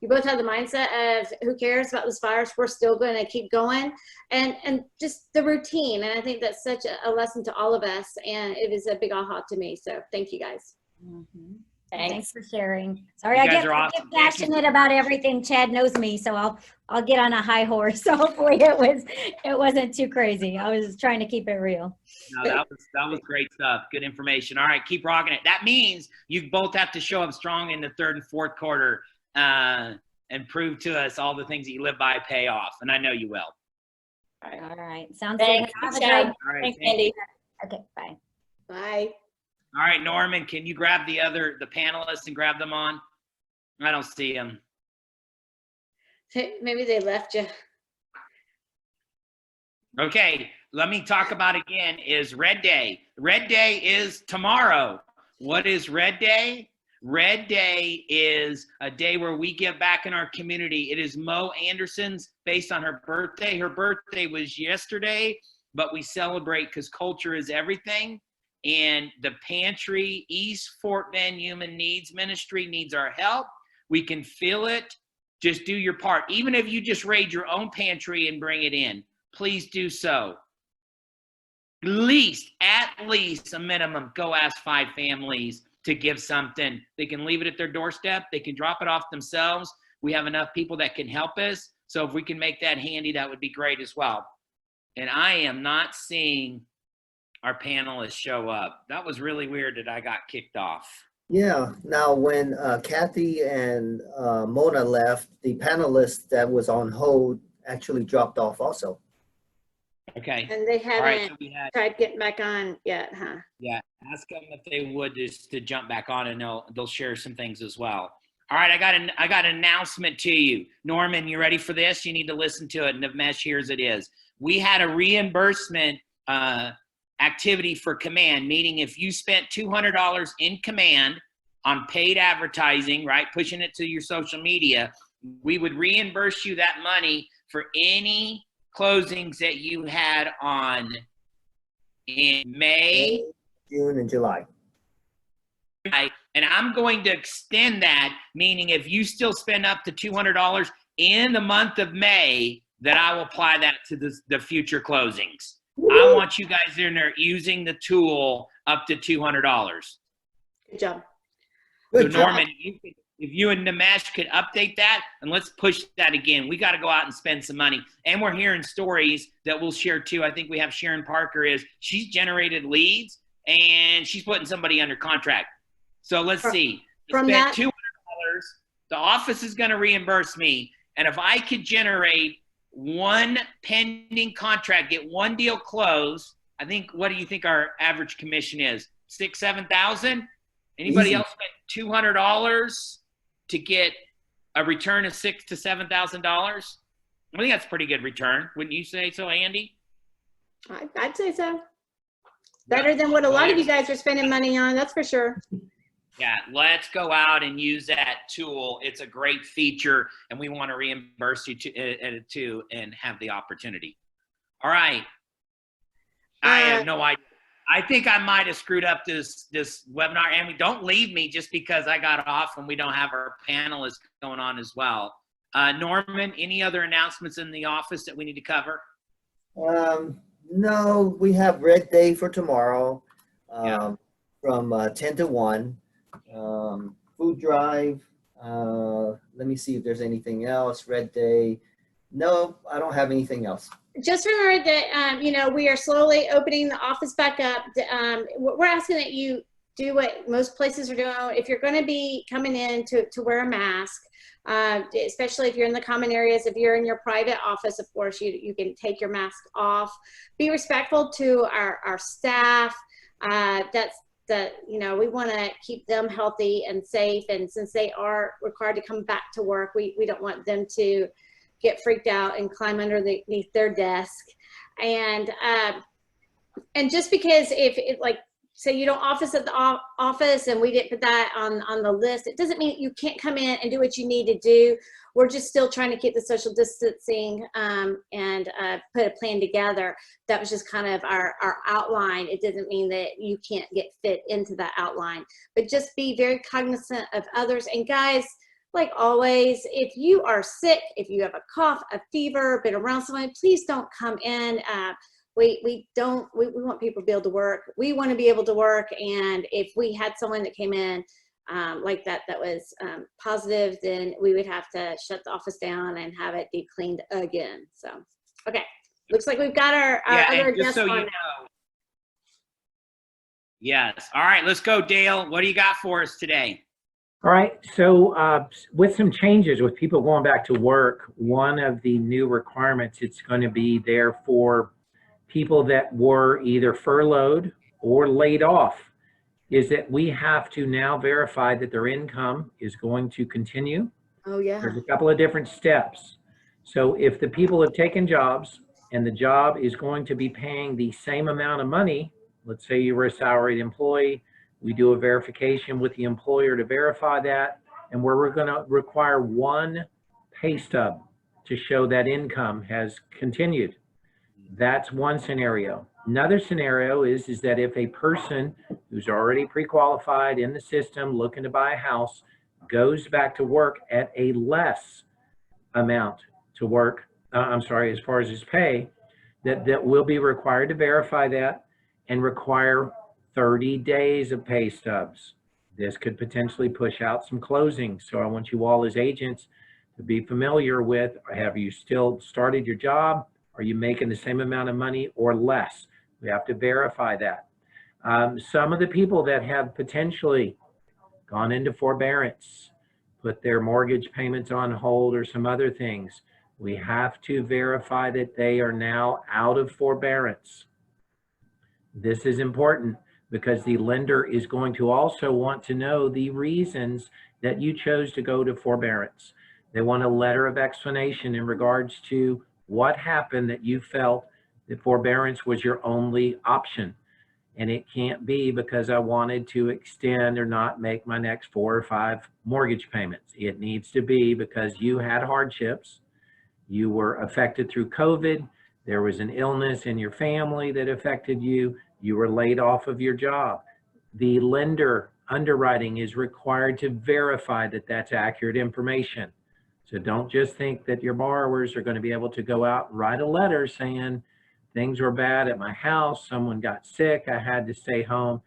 You both have the mindset of who cares about this virus? We're still going to keep going, and just the routine. And I think that's such a lesson to all of us. And it is a big aha to me. So thank you guys. Mhm. Thanks. Thanks for sharing. Sorry, You I guys get, are I awesome. get Thank you. passionate about everything. Chad knows me, so I'll get on a high horse. So hopefully it wasn't too crazy. I was trying to keep it real. No, that was great stuff. Good information. All right, keep rocking it. That means you both have to show up strong in the third and fourth quarter and prove to us all the things that you live by pay off. And I know you will. All right. Sounds Thanks, good. Have a Chad. good- All right. Thanks, thank Andy. Okay, bye. Bye. All right, Norman, can you grab the panelists and grab them on? I don't see them. Maybe they left you. Okay, let me talk about again is Red Day. Red Day is tomorrow. What is Red Day? Red Day is a day where we give back in our community. It is Mo Anderson's based on her birthday. Her birthday was yesterday, but we celebrate because culture is everything. And the Pantry East Fort Bend Human Needs Ministry needs our help. We can feel it. Just do your part. Even if you just raid your own pantry and bring it in, please do so. At least a minimum, go ask 5 families to give something. They can leave it at their doorstep. They can drop it off themselves. We have enough people that can help us. So if we can make that handy, that would be great as well. And I am not seeing our panelists show up. That was really weird that I got kicked off. Yeah. Now, when Kathy and Mona left, the panelist that was on hold actually dropped off also. Okay. And they All right. haven't So we had, tried getting back on yet, huh? yeah, ask them if they would just to jump back on, and they'll share some things as well. All right, I got an announcement to you. Norman, you ready for this? You need to listen to it. Navmesh, here's it is. We had a reimbursement activity for Command, meaning if you spent $200 in Command on paid advertising, right, pushing it to your social media, we would reimburse you that money for any closings that you had on in May, June and July. and I'm going to extend that, meaning if you still spend up to $200 in the month of May, that I will apply that to the future closings. I want you guys in there using the tool up to $200. Good job. So Good job. Norman, if you and Namesh could update that, and let's push that again. We got to go out and spend some money. And we're hearing stories that we'll share too. I think we have Sharon Parker she's generated leads and she's putting somebody under contract. So let's see. From Spent that- $200, the office is going to reimburse me. And if I could generate one pending contract, get one deal closed. I think, what do you think our average commission is? 6,000, 7,000? Anybody Easy. else spend $200 to get a return of $6,000 to $7,000? I think that's a pretty good return. Wouldn't you say so, Andy? I'd say so. Better than what a lot of you guys are spending money on, that's for sure. Yeah, let's go out and use that tool. It's a great feature, and we want to reimburse you too and have the opportunity. All right. I have no idea. I think I might have screwed up this webinar. And don't leave me just because I got off and we don't have our panelists going on as well. Norman, any other announcements in the office that we need to cover? No, we have Red Day for tomorrow, Yeah. from 10 to 1. Food drive. Let me see if there's anything else. Red Day. No, I don't have anything else. Just remember that, you know, we are slowly opening the office back up. We're asking that you do what most places are doing. If you're going to be coming in to wear a mask, especially if you're in the common areas, if you're in your private office, of course, you can take your mask off. Be respectful to our staff. You know, we want to keep them healthy and safe. And since they are required to come back to work, we don't want them to get freaked out and climb underneath their desk. And just because if like, say you don't office at the office and we didn't put that on the list, it doesn't mean you can't come in and do what you need to do. We're just still trying to keep the social distancing and put a plan together. That was just kind of our outline. It doesn't mean that you can't get fit into that outline, but just be very cognizant of others. And guys, like always, if you are sick, if you have a cough, a fever, been around someone, please don't come in. We want people to be able to work. We want to be able to work. And if we had someone that came in like that was positive, then we would have to shut the office down and have it deep cleaned again. So, okay. Looks like we've got our other guests on now. Yes. All right, let's go, Dale. What do you got for us today? All right, so with some changes with people going back to work, one of the new requirements, it's going to be there for people that were either furloughed or laid off, is that we have to now verify that their income is going to continue. Oh, yeah. There's a couple of different steps. So if the people have taken jobs and the job is going to be paying the same amount of money, let's say you were a salaried employee, we do a verification with the employer to verify that, and we're going to require one pay stub to show that income has continued. That's one scenario. Another scenario is that if a person who's already pre-qualified in the system looking to buy a house goes back to work at a less amount to work, as far as his pay, that will be required to verify that and require 30 days of pay stubs. This could potentially push out some closings. So I want you all as agents to be familiar with, have you still started your job? Are you making the same amount of money or less? We have to verify that. Some of the people that have potentially gone into forbearance, put their mortgage payments on hold or some other things, we have to verify that they are now out of forbearance. This is important because the lender is going to also want to know the reasons that you chose to go to forbearance. They want a letter of explanation in regards to what happened that you felt that forbearance was your only option. And it can't be because I wanted to extend or not make my next 4 or 5 mortgage payments. It needs to be because you had hardships, you were affected through COVID, there was an illness in your family that affected you, you were laid off of your job. The lender underwriting is required to verify that that's accurate information. So don't just think that your borrowers are going to be able to go out and write a letter saying things were bad at my house, someone got sick, I had to stay home.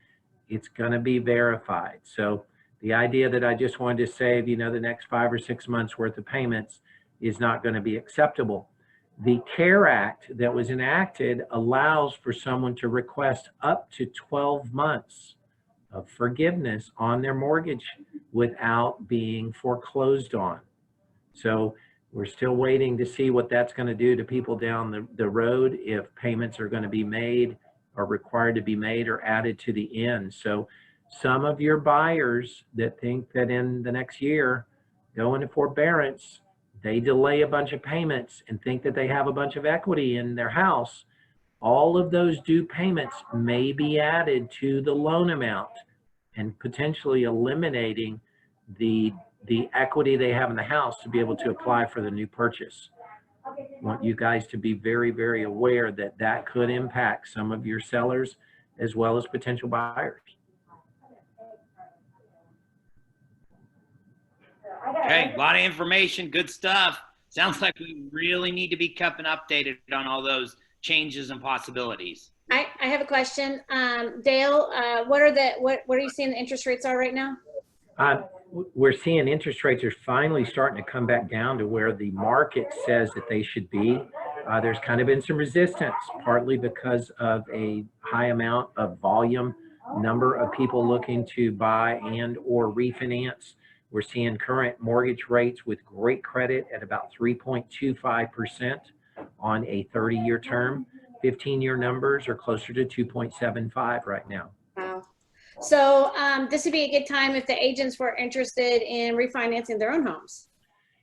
It's going to be verified. So the idea that I just wanted to save, the next 5 or 6 months worth of payments is not going to be acceptable. The CARE Act that was enacted allows for someone to request up to 12 months of forgiveness on their mortgage without being foreclosed on. So We're still waiting to see what that's going to do to people down the road, if payments are going to be made or required to be made or added to the end. So some of your buyers that think that in the next year go into forbearance, they delay a bunch of payments and think that they have a bunch of equity in their house. All of those due payments may be added to the loan amount and potentially eliminating the equity they have in the house to be able to apply for the new purchase. I want you guys to be very, very aware that that could impact some of your sellers as well as potential buyers. Okay, a lot of information, good stuff. Sounds like we really need to be kept and updated on all those changes and possibilities. I have a question. Dale, what are you seeing the interest rates are right now? We're seeing interest rates are finally starting to come back down to where the market says that they should be. There's kind of been some resistance, partly because of a high amount of volume, number of people looking to buy and or refinance. We're seeing current mortgage rates with great credit at about 3.25% on a 30-year term. 15-year numbers are closer to 2.75 right now. Wow. So this would be a good time if the agents were interested in refinancing their own homes.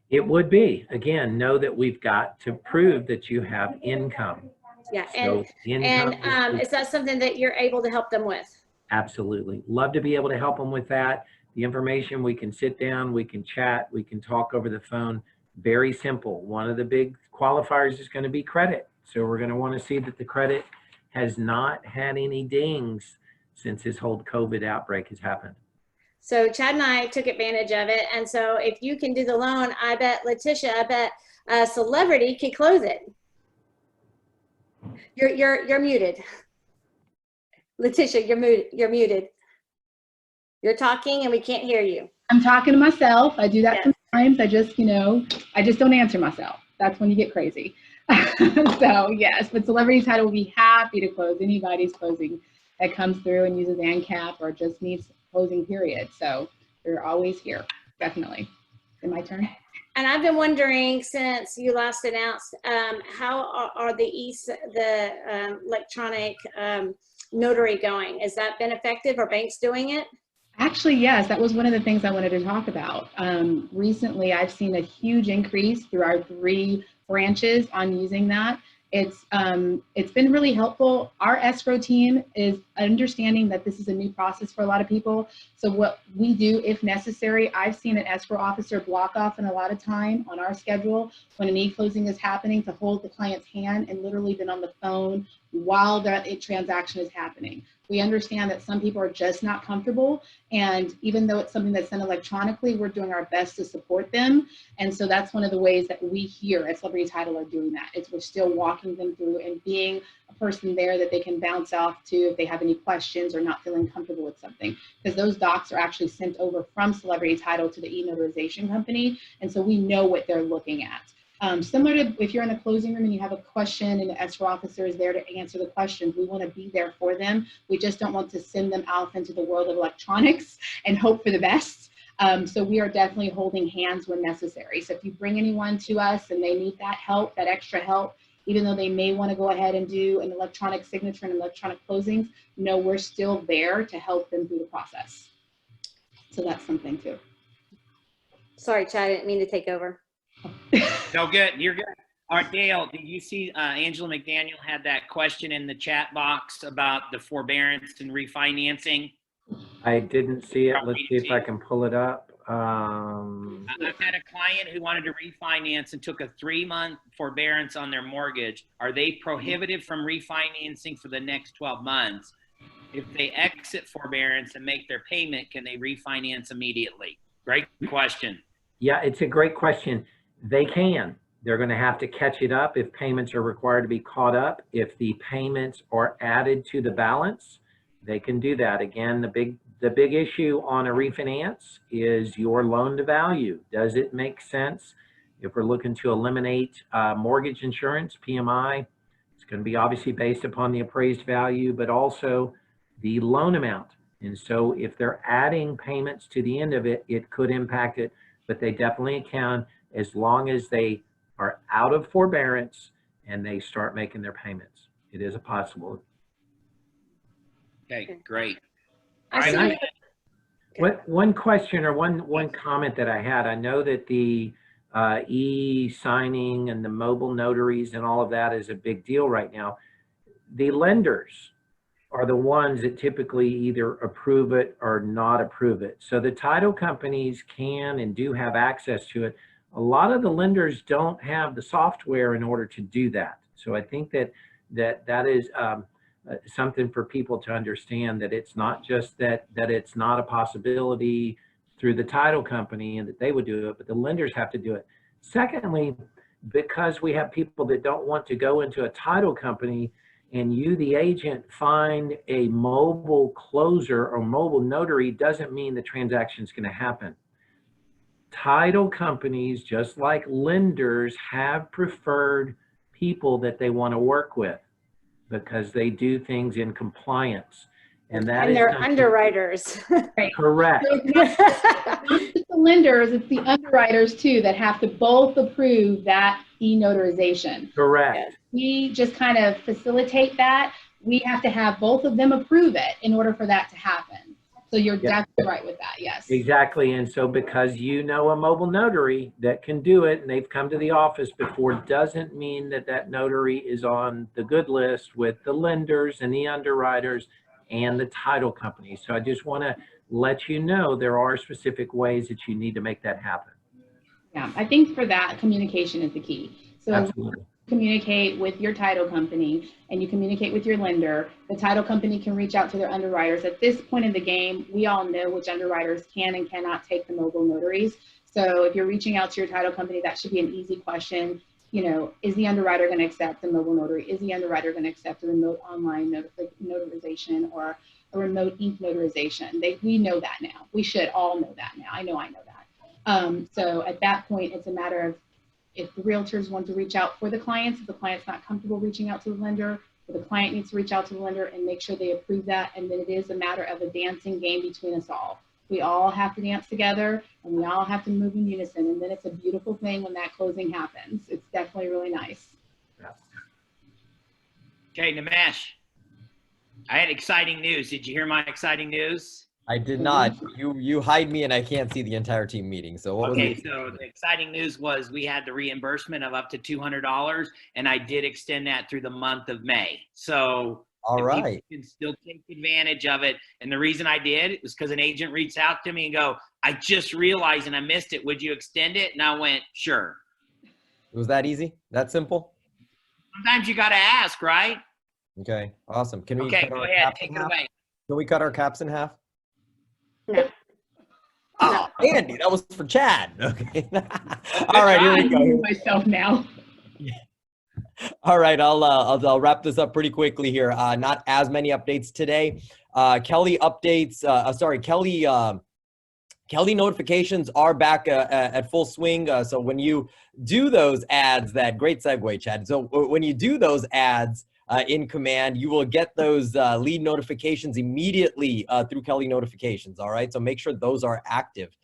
It would be. Again, know that we've got to prove that you have income. Yeah, So income is that something that you're able to help them with? Absolutely. Love to be able to help them with that. The information, we can sit down, we can chat, we can talk over the phone. Very simple. One of the big qualifiers is going to be credit. So we're going to want to see that the credit has not had any dings since this whole COVID outbreak has happened. So Chad and I took advantage of it. And so if you can do the loan, I bet Letitia, Celebrity could close it. You're muted. Letitia, you're muted. You're talking and we can't hear you. I'm talking to myself. I do that Yes. sometimes. I just don't answer myself. That's when you get crazy. So yes, but Celebrity Title will be happy to close anybody's closing that comes through and uses ANCAP or just needs closing period. So they're always here, definitely. Is it my turn? And I've been wondering since you last announced, how are the electronic notary going? Has that been effective? Are banks doing it? Actually, yes, that was one of the things I wanted to talk about. Recently, I've seen a huge increase through our 3 branches on using that. It's been really helpful. Our escrow team is understanding that this is a new process for a lot of people. So what we do, if necessary, I've seen an escrow officer block off in a lot of time on our schedule when an e-closing is happening to hold the client's hand and literally been on the phone while that transaction is happening. We understand that some people are just not comfortable, and even though it's something that's done electronically, we're doing our best to support them. And so that's one of the ways that we here at Celebrity Title are doing that. We're still walking them through and being a person there that they can bounce off to if they have any questions or not feeling comfortable with something, because those docs are actually sent over from Celebrity Title to the e-notarization company, and so we know what they're looking at. Similar to if you're in a closing room and you have a question and the escrow officer is there to answer the questions, we want to be there for them. We just don't want to send them out into the world of electronics and hope for the best. So we are definitely holding hands when necessary. So if you bring anyone to us and they need that help, that extra help, even though they may want to go ahead and do an electronic signature and electronic closings, no, we're still there to help them through the process. So that's something too. Sorry, Chad, I didn't mean to take over. No, good. You're good. All right, Dale, did you see Angela McDaniel had that question in the chat box about the forbearance and refinancing? I didn't see it. Let's see if I can pull it up. I've had a client who wanted to refinance and took a 3-month forbearance on their mortgage. Are they prohibited from refinancing for the next 12 months? If they exit forbearance and make their payment, can they refinance immediately? Great question. Yeah, it's a great question. They can. They're going to have to catch it up if payments are required to be caught up. If the payments are added to the balance, they can do that. Again, the big issue on a refinance is your loan to value. Does it make sense? If we're looking to eliminate mortgage insurance, PMI, it's going to be obviously based upon the appraised value, but also the loan amount. And so if they're adding payments to the end of it, it could impact it, but they definitely can. as long as they are out of forbearance and they start making their payments. It is a possibility. Okay, great. I All see right. One question or one comment that I had, I know that the e-signing and the mobile notaries and all of that is a big deal right now. The lenders are the ones that typically either approve it or not approve it. So the title companies can and do have access to it. A lot of the lenders don't have the software in order to do that. So I think that is something for people to understand, that it's not just that it's not a possibility through the title company and that they would do it, but the lenders have to do it. Secondly, because we have people that don't want to go into a title company and you, the agent, find a mobile closer or mobile notary, doesn't mean the transaction is going to happen. Title companies, just like lenders, have preferred people that they want to work with because they do things in compliance. And they're underwriters. correct. It's the lenders, it's the underwriters too that have to both approve that e-notarization. Correct. We just kind of facilitate that. We have to have both of them approve it in order for that to happen. So you're definitely right with that, yes. Exactly. And so because you know a mobile notary that can do it and they've come to the office before, doesn't mean that that notary is on the good list with the lenders and the underwriters and the title company. So I just want to let you know there are specific ways that you need to make that happen. Yeah, I think for that, communication is the key. So Absolutely. communicate with your title company and you communicate with your lender, the title company can reach out to their underwriters. At this point in the game, we all know which underwriters can and cannot take the mobile notaries. So if you're reaching out to your title company, that should be an easy question. You know, is the underwriter going to accept the mobile notary? Is the underwriter going to accept a remote online notarization or a remote ink notarization? We know that now. We should all know that now. I know that. So at that point, it's a matter of if the realtors want to reach out for the clients, if the client's not comfortable reaching out to the lender, or the client needs to reach out to the lender and make sure they approve that. And then it is a matter of a dancing game between us all. We all have to dance together and we all have to move in unison. And then it's a beautiful thing when that closing happens. It's definitely really nice. Okay, Nimesh, I had exciting news. Did you hear my exciting news? I did not. You hide me and I can't see the entire team meeting. So what was it? So the exciting news was we had the reimbursement of up to $200 and I did extend that through the month of May. So All right. you can still take advantage of it. And the reason I did was because an agent reached out to me and go, I just realized and I missed it. Would you extend it? And I went, sure. It was that easy? That simple? Sometimes you got to ask, right? Okay, awesome. Can we Okay, cut go our ahead. caps Take in it half? away. Can we cut our caps in half? No. Oh, Andy, that was for Chad. Okay. All right, here we I go. know myself now. All right, I'll wrap this up pretty quickly here. Not as many updates today. Kelly updates. Kelly notifications are back at full swing. So when you do those ads, great segue, Chad. So when you do those ads in Command, you will get those lead notifications immediately through Kelly notifications. All right, so make sure those are active.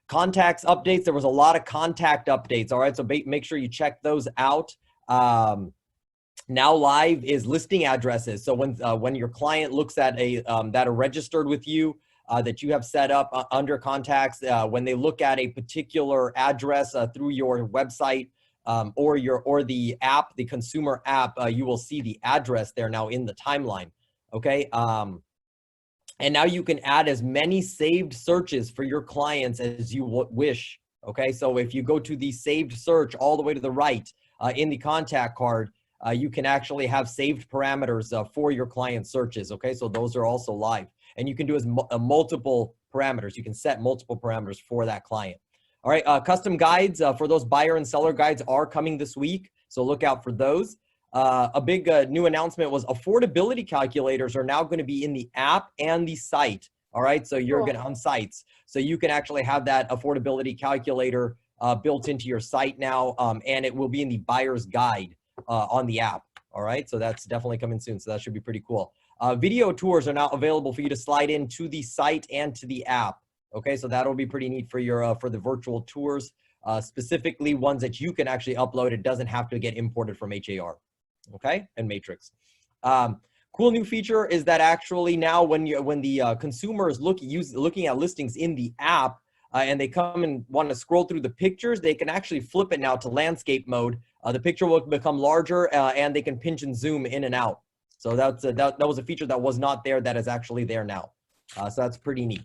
Contacts updates. There was a lot of contact updates. All right, so make sure you check those out. Now live is listing addresses. So when your client looks at that are registered with you, that you have set up under contacts, when they look at a particular address through your website or the app, the consumer app, you will see the address there now in the timeline. Okay. And now you can add as many saved searches for your clients as you wish. Okay. So if you go to the saved search all the way to the right in the contact card, you can actually have saved parameters for your client searches. Okay. So those are also live. And you can do as multiple parameters. You can set multiple parameters for that client. All right, custom guides for those buyer and seller guides are coming this week. So look out for those. A big new announcement was affordability calculators are now going to be in the app and the site. All right, so you're going to on sites. So you can actually have that affordability calculator built into your site now, and it will be in the buyer's guide on the app. All right, so that's definitely coming soon. So that should be pretty cool. Video tours are now available for you to slide into the site and to the app. Okay, so that'll be pretty neat for your for the virtual tours. specifically ones that you can actually upload. It doesn't have to get imported from HAR, okay, and Matrix. Cool new feature is that actually now when the consumer is looking at listings in the app and they come and want to scroll through the pictures, they can actually flip it now to landscape mode. The picture will become larger and they can pinch and zoom in and out. So that was a feature that was not there that is actually there now. So that's pretty neat.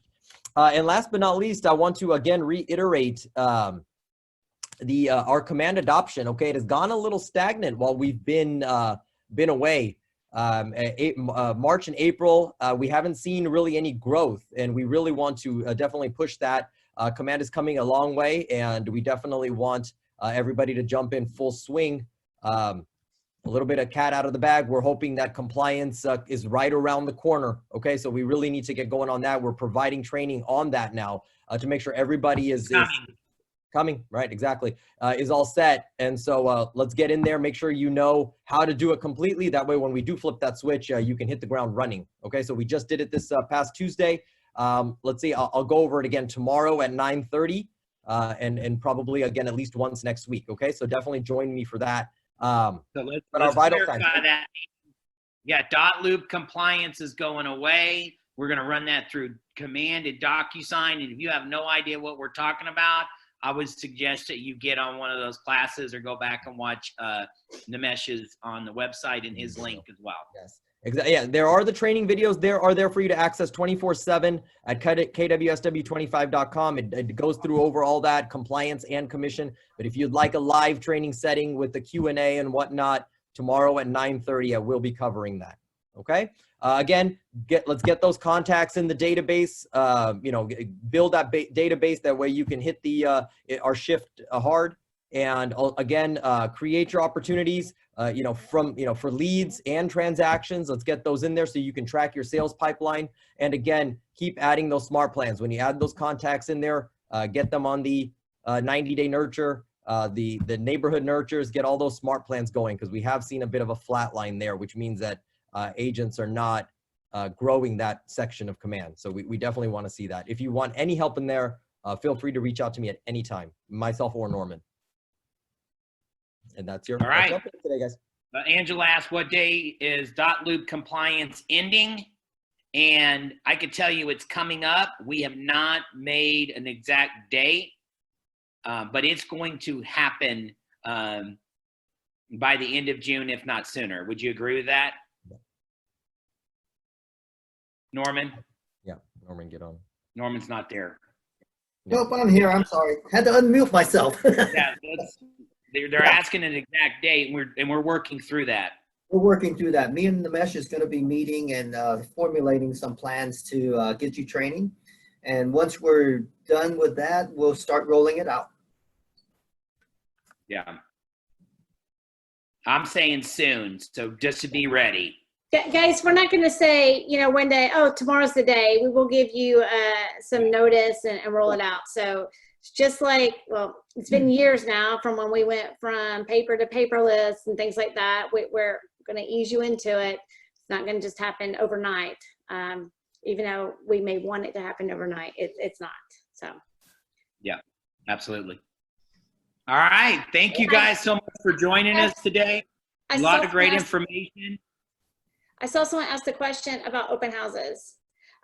And last but not least, I want to again reiterate our command adoption. Okay, it has gone a little stagnant while we've been away. March and April, we haven't seen really any growth, and we really want to definitely push that. Command is coming a long way, and we definitely want everybody to jump in full swing. A little bit of cat out of the bag. We're hoping that compliance is right around the corner. Okay, so we really need to get going on that. We're providing training on that now to make sure everybody is coming, right? Exactly. Is all set. And so let's get in there, make sure you know how to do it completely. That way, when we do flip that switch, you can hit the ground running. Okay, so we just did it this past Tuesday. Let's see, I'll go over it again tomorrow at 9:30 and probably again at least once next week. Okay, so definitely join me for that. So let's clarify that. Yeah, dot loop compliance is going away. We're going to run that through Command and DocuSign. And if you have no idea what we're talking about, I would suggest that you get on one of those classes or go back and watch Nimesh's on the website and his link as well. Yes, exactly. Yeah, there are the training videos. There are there for you to access 24/7 at kwsw25.com. It goes through over all that compliance and commission. But if you'd like a live training setting with the Q&A and whatnot, tomorrow at 9:30, I will be covering that. Okay. Again, let's get those contacts in the database. Build that database. That way you can hit the our shift hard. And again, create your opportunities. For leads and transactions. Let's get those in there so you can track your sales pipeline. And again, keep adding those smart plans. When you add those contacts in there, get them on the 90-day nurture, the neighborhood nurtures. Get all those smart plans going because we have seen a bit of a flat line there, which means that agents are not growing that section of command. So we definitely want to see that. If you want any help in there, feel free to reach out to me at any time, myself or Norman. And that's your all right today, guys. Angela asked, what day is dot loop compliance ending? And I can tell you it's coming up. We have not made an exact date, but it's going to happen by the end of June, if not sooner. Would you agree with that? Norman? Yeah, Norman, get on. Norman's not there. Nope, I'm here. I'm sorry. Had to unmute myself. Yeah, they're asking an exact date, and we're working through that. We're working through that. Me and Nimesh is going to be meeting and formulating some plans to get you training. And once we're done with that, we'll start rolling it out. Yeah. I'm saying soon, so just to be ready. Guys, we're not going to say, one day, oh, tomorrow's the day. We will give you some notice and roll it out. So it's just like, well, it's been years now from when we went from paper to paperless and things like that. We're going to ease you into it. It's not going to just happen overnight. Even though we may want it to happen overnight, it's not. So. Yeah, absolutely. All right. Thank you guys so much for joining us today. A lot of great information. I saw someone ask the question about open houses.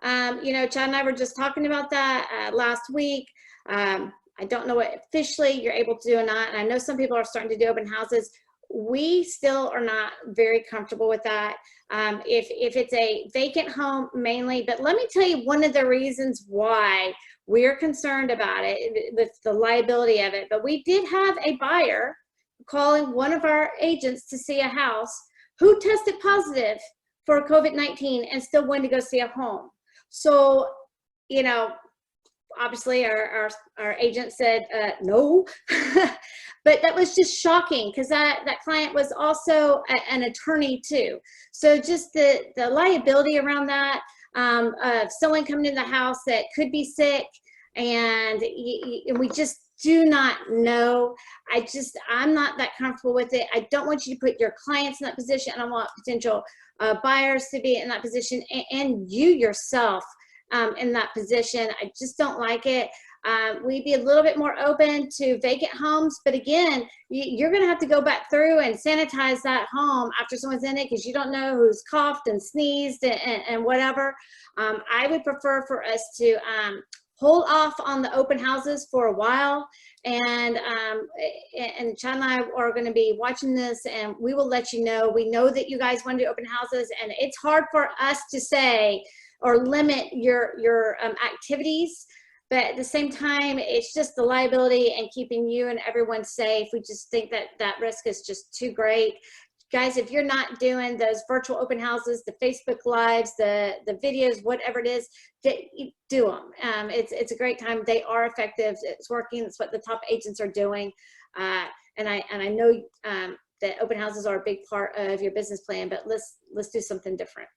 Chad and I were just talking about that last week. I don't know what officially you're able to do or not. And I know some people are starting to do open houses. We still are not very comfortable with that. If it's a vacant home mainly, but let me tell you one of the reasons why we're concerned about it with the liability of it. But we did have a buyer calling one of our agents to see a house who tested positive for COVID-19 and still wanted to go see a home. So, obviously our agent said no, but that was just shocking because that client was also an attorney too. So just the liability around that, of someone coming in the house that could be sick, and we just do not know. I'm not that comfortable with it. I don't want you to put your clients in that position. I don't want potential buyers to be in that position, and you yourself in that position. I just don't like it. We'd be a little bit more open to vacant homes, but again, you're going to have to go back through and sanitize that home after someone's in it because you don't know who's coughed and sneezed and whatever. I would prefer for us to hold off on the open houses for a while, and Chad and I are going to be watching this, and we will let you know. We know that you guys want to do open houses, and it's hard for us to say or limit your activities. But at the same time, it's just the liability and keeping you and everyone safe. We just think that that risk is just too great. Guys, if you're not doing those virtual open houses, the Facebook Lives, the videos, whatever it is, do them. It's a great time. They are effective. It's working. It's what the top agents are doing. And I know that open houses are a big part of your business plan, but let's do something different.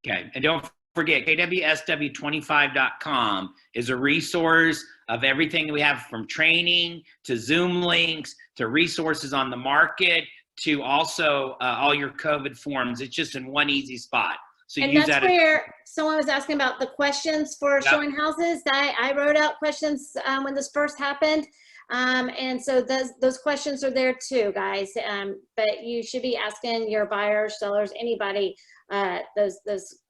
Okay, and don't forget, kwsw25.com is a resource of everything we have, from training to Zoom links to resources on the market to also all your COVID forms. It's just in one easy spot. So and use that's that. Where someone was asking about the questions for showing houses. I wrote out questions when this first happened. And so those questions are there too, guys. But you should be asking your buyers, sellers, anybody, those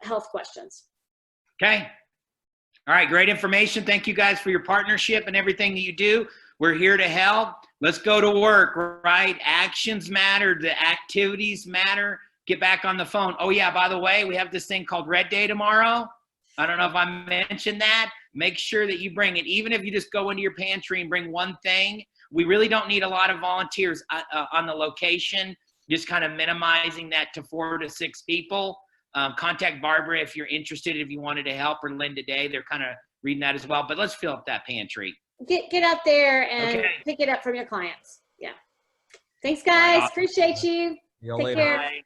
health questions. Okay. All right. Great information. Thank you guys for your partnership and everything that you do. We're here to help. Let's go to work, right? Actions matter. The activities matter. Get back on the phone. Oh yeah, by the way, we have this thing called Red Day tomorrow. I don't know if I mentioned that. Make sure that you bring it. Even if you just go into your pantry and bring one thing, we really don't need a lot of volunteers on the location, just kind of minimizing that to 4 to 6 people. Contact Barbara if you're interested, if you wanted to help, or Lynn today. They're kind of reading that as well. But let's fill up that pantry. Get out there and pick it up from your clients. Yeah. Thanks, guys. Right. Appreciate you. See y'all Take later. care. Bye.